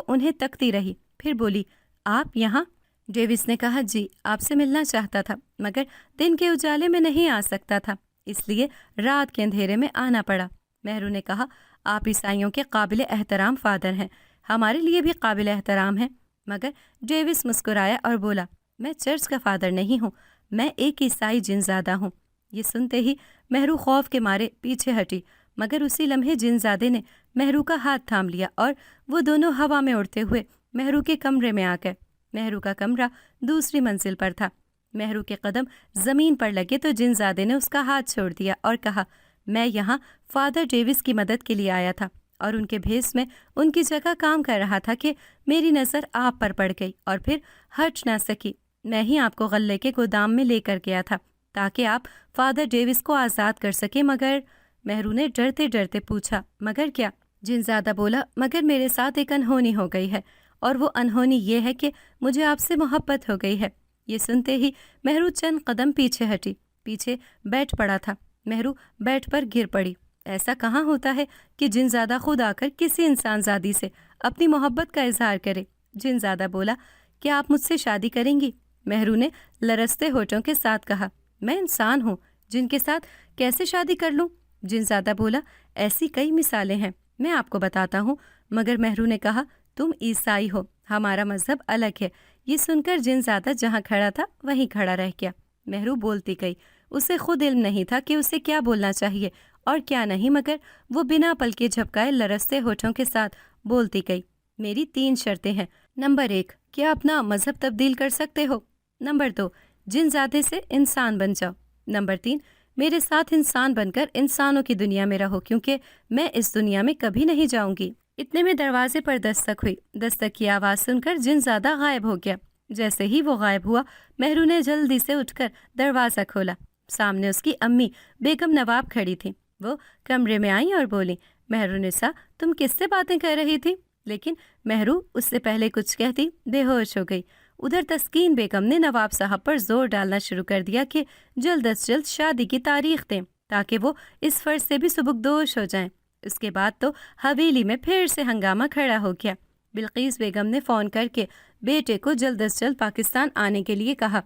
انہیں تکتی رہی، پھر بولی آپ یہاں؟ ڈیوس نے کہا جی، آپ سے ملنا چاہتا تھا مگر دن کے اجالے میں نہیں آ سکتا تھا، اس لیے رات کے اندھیرے میں آنا پڑا۔ مہرو نے کہا آپ عیسائیوں کے قابل احترام فادر ہیں، ہمارے لیے بھی قابل احترام ہیں۔ مگر ڈیوس مسکرایا اور بولا میں چرچ کا فادر نہیں ہوں، میں ایک عیسائی جن زادہ ہوں۔ یہ سنتے ہی مہرو خوف کے مارے پیچھے ہٹی مگر اسی لمحے جن زادے نے مہرو کا ہاتھ تھام لیا اور وہ دونوں ہوا میں اڑتے ہوئے مہرو کے کمرے میں آ گئے۔ مہرو کا کمرہ دوسری منزل پر تھا۔ مہرو کے قدم زمین پر لگے تو جن زادے نے اس کا ہاتھ چھوڑ دیا اور کہا میں یہاں فادر ڈیوس کی مدد کے لیے آیا تھا اور ان کے بھیس میں ان کی جگہ کام کر رہا تھا کہ میری نظر آپ پر پڑ گئی اور پھر ہٹ نہ سکی۔ میں ہی آپ کو غلے کے گودام میں لے کر گیا تھا تاکہ آپ فادر ڈیوس کو آزاد کر سکے۔ مگر مہرو نے ڈرتے ڈرتے پوچھا مگر کیا؟ جن زادہ بولا مگر میرے ساتھ ایک انہونی ہو گئی ہے اور وہ انہونی یہ ہے کہ مجھے آپ سے محبت ہو گئی ہے۔ یہ سنتے ہی مہرو چند قدم پیچھے ہٹی، پیچھے بیٹھ پڑا تھا۔ مہرو بیٹھ پر گر پڑی۔ ایسا کہاں ہوتا ہے کہ جن زادہ خود آ کر کسی انسان زادی سے اپنی محبت کا اظہار کرے؟ جن زادہ بولا کیا آپ مجھ سے شادی کریں گی؟ مہرو نے لرزتے ہونٹوں کے ساتھ کہا۔ میں انسان ہوں، جن کے ساتھ کیسے شادی کر لوں؟ جنزادہ بولا، ایسی کئی مثالیں ہیں، میں آپ کو بتاتا ہوں، مگر مہرو نے کہا، تم عیسائی ہو، ہمارا مذہب الگ ہے۔ یہ سن کر جنزادہ جہاں کھڑا تھا وہیں کھڑا رہ گیا۔ مہرو بولتی گئی، اسے خود علم نہیں تھا کہ اسے کیا بولنا چاہیے اور کیا نہیں، مگر وہ بنا پلکے جھپکائے لرزتے ہونٹوں کے ساتھ بولتی گئی، میری 3 شرطیں ہیں۔ نمبر 1، کیا اپنا مذہب تبدیل کر سکتے ہو؟ نمبر 2، جنزادے سے انسان بن جاؤ۔ نمبر 3، میرے ساتھ انسان بن کر انسانوں کی دنیا میں رہو، کیونکہ میں اس دنیا میں کبھی نہیں جاؤں گی۔ اتنے میں دروازے پر دستک ہوئی۔ دستک کی آواز سن کر جنزادہ غائب ہو گیا۔ جیسے ہی وہ غائب ہوا، مہرو نے جلدی سے اٹھ کر دروازہ کھولا۔ سامنے اس کی امی بیگم نواب کھڑی تھیں۔ وہ کمرے میں آئیں اور بولیں، مہرو نسا، تم کس سے باتیں کر رہی تھی؟ لیکن مہرو اس سے پہلے کچھ کہتی بے ہوش ہو گئی۔ ادھر تسکین بیگم نے نواب صاحب پر زور ڈالنا شروع کر دیا کہ جلد از جلد شادی کی تاریخ دیں تاکہ وہ اس فرض سے بھی سبکدوش ہو جائیں۔ اس کے بعد تو حویلی میں پھر سے ہنگامہ کھڑا ہو گیا۔ بلقیس بیگم نے فون کر کے بیٹے کو جلد از جلد پاکستان آنے کے لیے کہا۔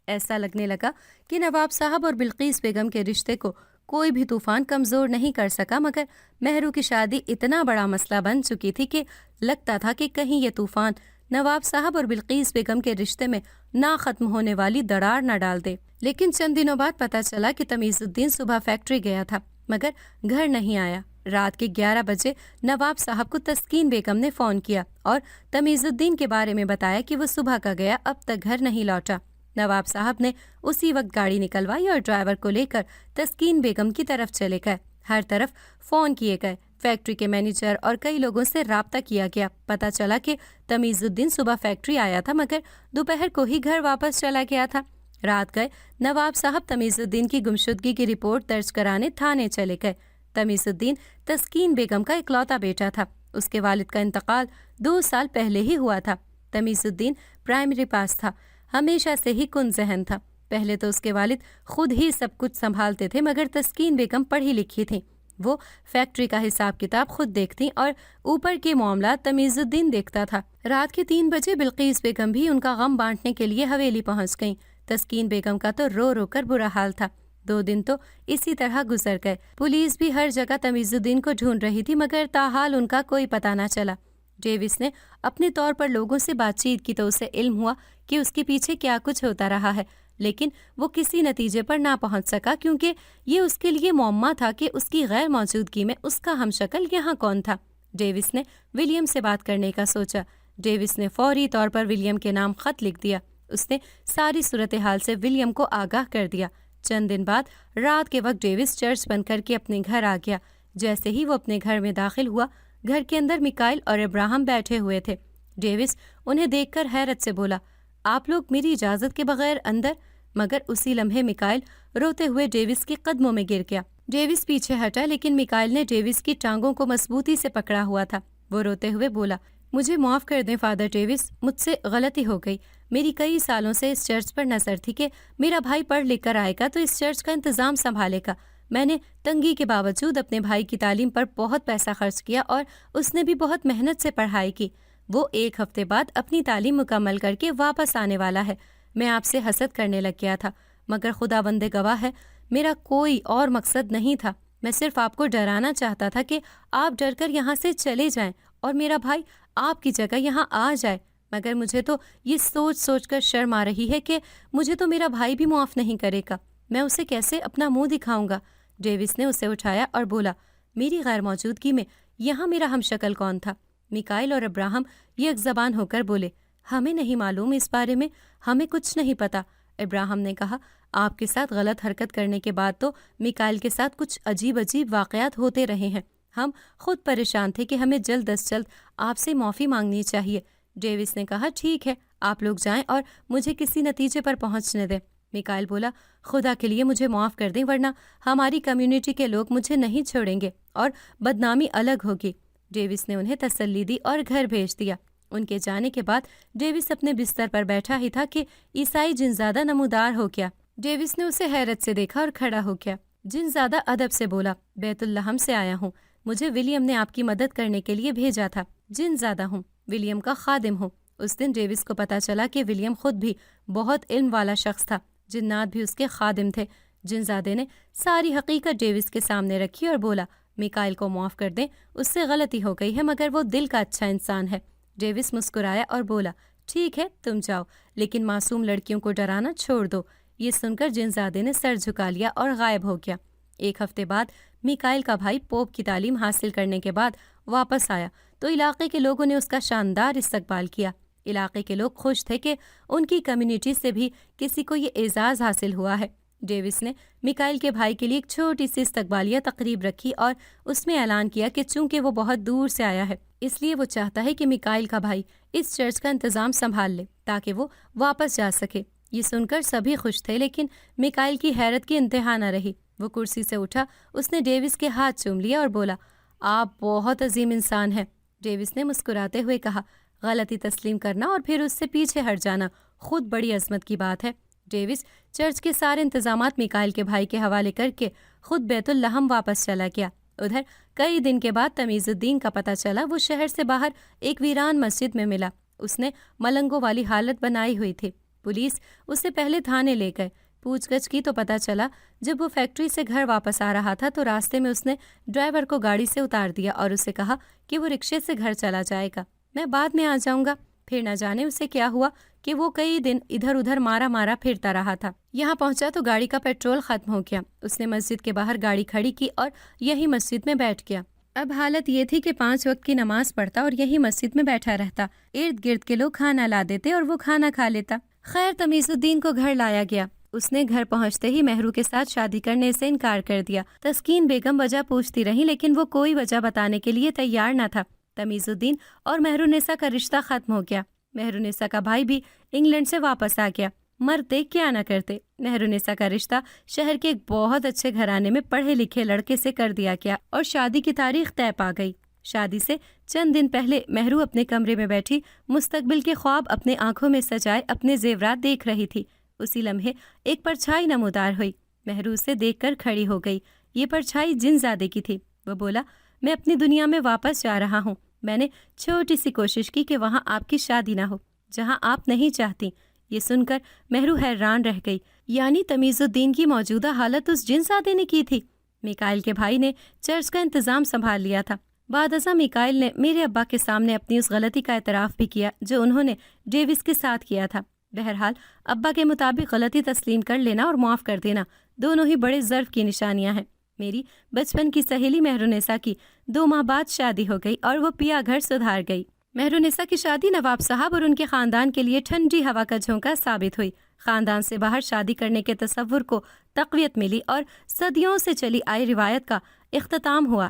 ایسا لگنے لگا کہ نواب صاحب اور بلقیس بیگم کے رشتے کو کوئی بھی طوفان کمزور نہیں کر سکا، مگر مہرو کی شادی اتنا بڑا مسئلہ بن چکی تھی کہ لگتا تھا کہ کہیں یہ طوفان نواب صاحب اور بلقیس بیگم کے رشتے میں نہ ختم ہونے والی دراڑ نہ ڈال دے۔ لیکن چند دنوں بعد پتہ چلا کہ تمیز الدین صبح فیکٹری گیا تھا مگر گھر نہیں آیا۔ رات کے 11 بجے نواب صاحب کو تسکین بیگم نے فون کیا اور تمیز الدین کے بارے میں بتایا کہ وہ صبح کا گیا، اب تک گھر نہیں لوٹا۔ نواب صاحب نے اسی وقت گاڑی نکلوائی اور ڈرائیور کو لے کر تسکین بیگم کی طرف چلے گئے۔ ہر طرف فون کیے گئے، فیکٹری کے مینیجر اور کئی لوگوں سے رابطہ کیا گیا۔ پتہ چلا کہ تمیز الدین صبح فیکٹری آیا تھا مگر دوپہر کو ہی گھر واپس چلا گیا تھا۔ رات گئے نواب صاحب تمیز الدین کی گمشدگی کی رپورٹ درج کرانے تھانے چلے گئے۔ تمیز الدین تسکین بیگم کا اکلوتا بیٹا تھا۔ اس کے والد کا انتقال 2 سال پہلے ہی ہوا تھا۔ تمیز الدین پرائمری پاس تھا، ہمیشہ سے ہی کن ذہن تھا۔ پہلے تو اس کے والد خود ہی سب کچھ سنبھالتے تھے مگر تسکین بیگم پڑھی لکھی تھیں۔ وہ فیکٹری کا حساب کتاب خود دیکھتی اور اوپر کے معاملات تمیز الدین دیکھتا تھا۔ رات کے 3 بجے بلقیس بیگم بھی ان کا غم بانٹنے کے لیے حویلی پہنچ گئیں۔ تسکین بیگم کا تو رو رو کر برا حال تھا۔ 2 دن تو اسی طرح گزر گئے۔ پولیس بھی ہر جگہ تمیز الدین کو ڈھونڈ رہی تھی مگر تاحال ان کا کوئی پتہ نہ چلا۔ ڈیوس نے اپنے طور پر لوگوں سے بات چیت کی تو اسے علم ہوا کہ اس کے پیچھے کیا کچھ ہوتا رہا ہے، لیکن وہ کسی نتیجے پر نہ پہنچ سکا کیونکہ یہ اس کے لیے معمہ تھا کہ اس کی غیر موجودگی میں اس کا ہم شکل یہاں کون تھا۔ ڈیوس نے ولیم سے بات کرنے کا سوچا۔ ڈیوس نے فوری طور پر ولیم کے نام خط لکھ دیا۔ اس نے ساری صورتحال سے ولیم کو آگاہ کر دیا۔ چند دن بعد رات کے وقت ڈیوس چرچ بند کر کے اپنے گھر آ گیا۔ جیسے ہی وہ اپنے گھر میں داخل ہوا، گھر کے اندر میکائل اور ابراہم بیٹھے ہوئے تھے۔ ڈیوس انہیں دیکھ کر حیرت سے بولا، آپ لوگ میری اجازت کے بغیر اندر؟ مگر اسی لمحے میکائل روتے ہوئے ڈیوس کے قدموں میں گر گیا۔ ڈیوس پیچھے ہٹا لیکن میکائل نے ڈیوس کی ٹانگوں کو مضبوطی سے پکڑا ہوا تھا۔ وہ روتے ہوئے بولا، مجھے معاف کر دیں فادر ڈیوس، مجھ سے غلطی ہو گئی۔ میری کئی سالوں سے اس چرچ پر نظر تھی کہ میرا بھائی پڑھ لکھ کر آئے گا تو اس چرچ کا انتظام سنبھالے گا۔ میں نے تنگی کے باوجود اپنے بھائی کی تعلیم پر بہت پیسہ خرچ کیا اور اس نے بھی بہت محنت سے پڑھائی کی۔ وہ 1 ہفتے بعد اپنی تعلیم مکمل کر کے واپس آنے والا ہے۔ میں آپ سے حسد کرنے لگ گیا تھا مگر خداوند گواہ ہے میرا کوئی اور مقصد نہیں تھا۔ میں صرف آپ کو ڈرانا چاہتا تھا کہ آپ ڈر کر یہاں سے چلے جائیں اور میرا بھائی آپ کی جگہ یہاں آ جائے، مگر مجھے تو یہ سوچ سوچ کر شرم آ رہی ہے کہ مجھے تو میرا بھائی بھی معاف نہیں کرے گا۔ میں اسے کیسے اپنا منہ دکھاؤں گا؟ ڈیوس نے اسے اٹھایا اور بولا، میری غیر موجودگی میں یہاں میرا ہم شکل کون تھا؟ میکائل اور ابراہم یک زبان ہو کر بولے، ہمیں نہیں معلوم اس بارے میں، ہمیں کچھ نہیں پتا۔ ابراہم نے کہا، آپ کے ساتھ غلط حرکت کرنے کے بعد تو میکائل کے ساتھ کچھ عجیب واقعات ہوتے رہے ہیں۔ ہم خود پریشان تھے کہ ہمیں جلد از جلد آپ سے معافی مانگنی چاہیے۔ ڈیوس نے کہا، ٹھیک ہے، آپ لوگ جائیں اور مجھے کسی نتیجے پر پہنچنے دیں۔ میکائل بولا، خدا کے لیے مجھے معاف کر دیں ورنہ ہماری کمیونٹی کے لوگ مجھے نہیں چھوڑیں گے اور بدنامی الگ ہوگی۔ ڈیوس نے انہیں تسلی دی اور گھر بھیج دیا۔ ان کے جانے کے بعد ڈیوس اپنے بستر پر بیٹھا ہی تھا کہ عیسائی جنزادہ نمودار ہو گیا۔ ڈیوس نے اسے حیرت سے دیکھا اور کھڑا ہو گیا۔ جنزادہ ادب سے بولا، بیت اللحم سے آیا ہوں، مجھے ولیم نے آپ کی مدد کرنے کے لیے بھیجا تھا۔ جنزادہ ہوں، ولیم کا خادم ہوں۔ اس دن ڈیوس کو پتہ چلا کہ ولیم خود بھی بہت علم والا شخص تھا، جنات بھی اس کے خادم تھے۔ جنزادے نے ساری حقیقت ڈیوس کے سامنے رکھی اور بولا، میکائل کو معاف کر دیں، اس سے غلطی ہو گئی ہے مگر وہ دل کا اچھا انسان ہے۔ ڈیوس مسکرایا اور بولا، ٹھیک ہے تم جاؤ، لیکن معصوم لڑکیوں کو ڈرانا چھوڑ دو۔ یہ سن کر جنزادے نے سر جھکا لیا اور غائب ہو گیا۔ ایک ہفتے بعد میکائل کا بھائی پوپ کی تعلیم حاصل کرنے کے بعد واپس آیا تو علاقے کے لوگوں نے اس کا شاندار استقبال کیا۔ علاقے کے لوگ خوش تھے کہ ان کی کمیونٹی سے بھی کسی کو یہ اعزاز حاصل ہوا ہے۔ ڈیوس نے میکائل کے بھائی کے لیے ایک چھوٹی سی استقبالیہ تقریب رکھی اور اس میں اعلان کیا کہ چونکہ وہ بہت دور سے آیا ہے اس لیے وہ چاہتا ہے کہ میکائل کا بھائی اس چرچ کا انتظام سنبھال لے تاکہ وہ واپس جا سکے۔ یہ سن کر سبھی خوش تھے، لیکن میکائل کی حیرت کی انتہا نہ رہی۔ وہ کرسی سے اٹھا، اس نے ڈیوس کے ہاتھ چوم لیا اور بولا، آپ بہت عظیم انسان ہیں۔ ڈیوس نے مسکراتے ہوئے کہا، غلطی تسلیم کرنا اور پھر اس سے پیچھے ہٹ جانا خود بڑی عظمت کی بات ہے۔ ڈیوس چرچ کے سارے انتظامات میکائل کے بھائی کے حوالے کر کے خود بیت الحم واپس چلا گیا۔ ادھر کئی دن کے بعد تمیز الدین کا پتہ چلا، وہ شہر سے باہر ایک ویران مسجد میں ملا۔ اس نے ملنگوں والی حالت بنائی ہوئی تھی۔ پولیس اسے پہلے تھانے لے گئے، پوچھ گچھ کی تو پتہ چلا جب وہ فیکٹری سے گھر واپس آ رہا تھا تو راستے میں اس نے ڈرائیور کو گاڑی سے اتار دیا اور اسے کہا کہ وہ رکشے سے گھر چلا جائے گا، میں بعد میں آ جاؤں گا۔ پھر نہ جانے اسے کیا ہوا کہ وہ کئی دن ادھر ادھر مارا پھرتا رہا تھا۔ یہاں پہنچا تو گاڑی کا پیٹرول ختم ہو گیا۔ اس نے مسجد کے باہر گاڑی کھڑی کی اور یہی مسجد میں بیٹھ گیا۔ اب حالت یہ تھی کہ 5 وقت کی نماز پڑھتا اور یہی مسجد میں بیٹھا رہتا۔ ارد گرد کے لوگ کھانا لا دیتے اور وہ کھانا کھا لیتا۔ خیر تمیز الدین کو گھر لایا گیا۔ اس نے گھر پہنچتے ہی مہرو کے ساتھ شادی کرنے سے انکار کر دیا۔ تسکین بیگم وجہ پوچھتی رہی لیکن وہ کوئی وجہ بتانے کے لیے تیار نہ تھا۔ تمیز الدین اور مہرونیسا کا رشتہ ختم ہو گیا۔ مہرونیسا کا بھائی بھی انگلینڈ سے واپس آ گیا۔ مرتے کیا نہ کرتے، مہرونیسا کا رشتہ شہر کے ایک بہت اچھے گھرانے میں پڑھے لکھے لڑکے سے کر دیا گیا اور شادی کی تاریخ طے پا گئی۔ شادی سے چند دن پہلے مہرو اپنے کمرے میں بیٹھی مستقبل کے خواب اپنے آنکھوں میں سجائے اپنے زیورات دیکھ رہی تھی۔ اسی لمحے ایک پرچھائی نمودار ہوئی۔ مہرو اسے دیکھ کر کھڑی ہو گئی۔ یہ پرچھائی جنزادے کی تھی۔ وہ بولا، میں اپنی دنیا میں واپس جا رہا ہوں۔ میں نے چھوٹی سی کوشش کی کہ وہاں آپ کی شادی نہ ہو جہاں آپ نہیں چاہتی۔ یہ سن کر مہرو حیران رہ گئی، یعنی تمیز الدین کی موجودہ حالت اس جنزادے نے کی تھی۔ میکائل کے بھائی نے چرچ کا انتظام سنبھال لیا تھا۔ بعد ازاں میکائل نے میرے ابا کے سامنے اپنی اس غلطی کا اعتراف بھی کیا جو انہوں نے ڈیوس کے ساتھ کیا تھا۔ بہرحال ابا کے مطابق غلطی تسلیم کر لینا اور معاف کر دینا دونوں ہی بڑے ضرف کی نشانیاں ہیں۔ میری بچپن کی سہیلی مہرونیسا کی 2 ماہ بعد شادی ہو گئی اور وہ پیا گھر سدھار گئی۔ مہرونیسا کی شادی نواب صاحب اور ان کے خاندان کے لیے ٹھنڈی ہوا کا جھونکا ثابت ہوئی۔ خاندان سے باہر شادی کرنے کے تصور کو تقویت ملی اور صدیوں سے چلی آئی روایت کا اختتام ہوا۔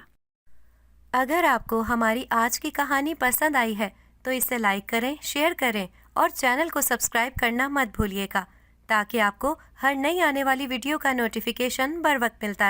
اگر آپ کو ہماری آج کی کہانی پسند آئی ہے تو اسے لائک کریں، شیئر کریں اور چینل کو سبسکرائب کرنا مت بھولیے گا تاکہ آپ کو ہر نئی آنے والی ویڈیو کا نوٹیفیکیشن بر وقت ملتا رہے۔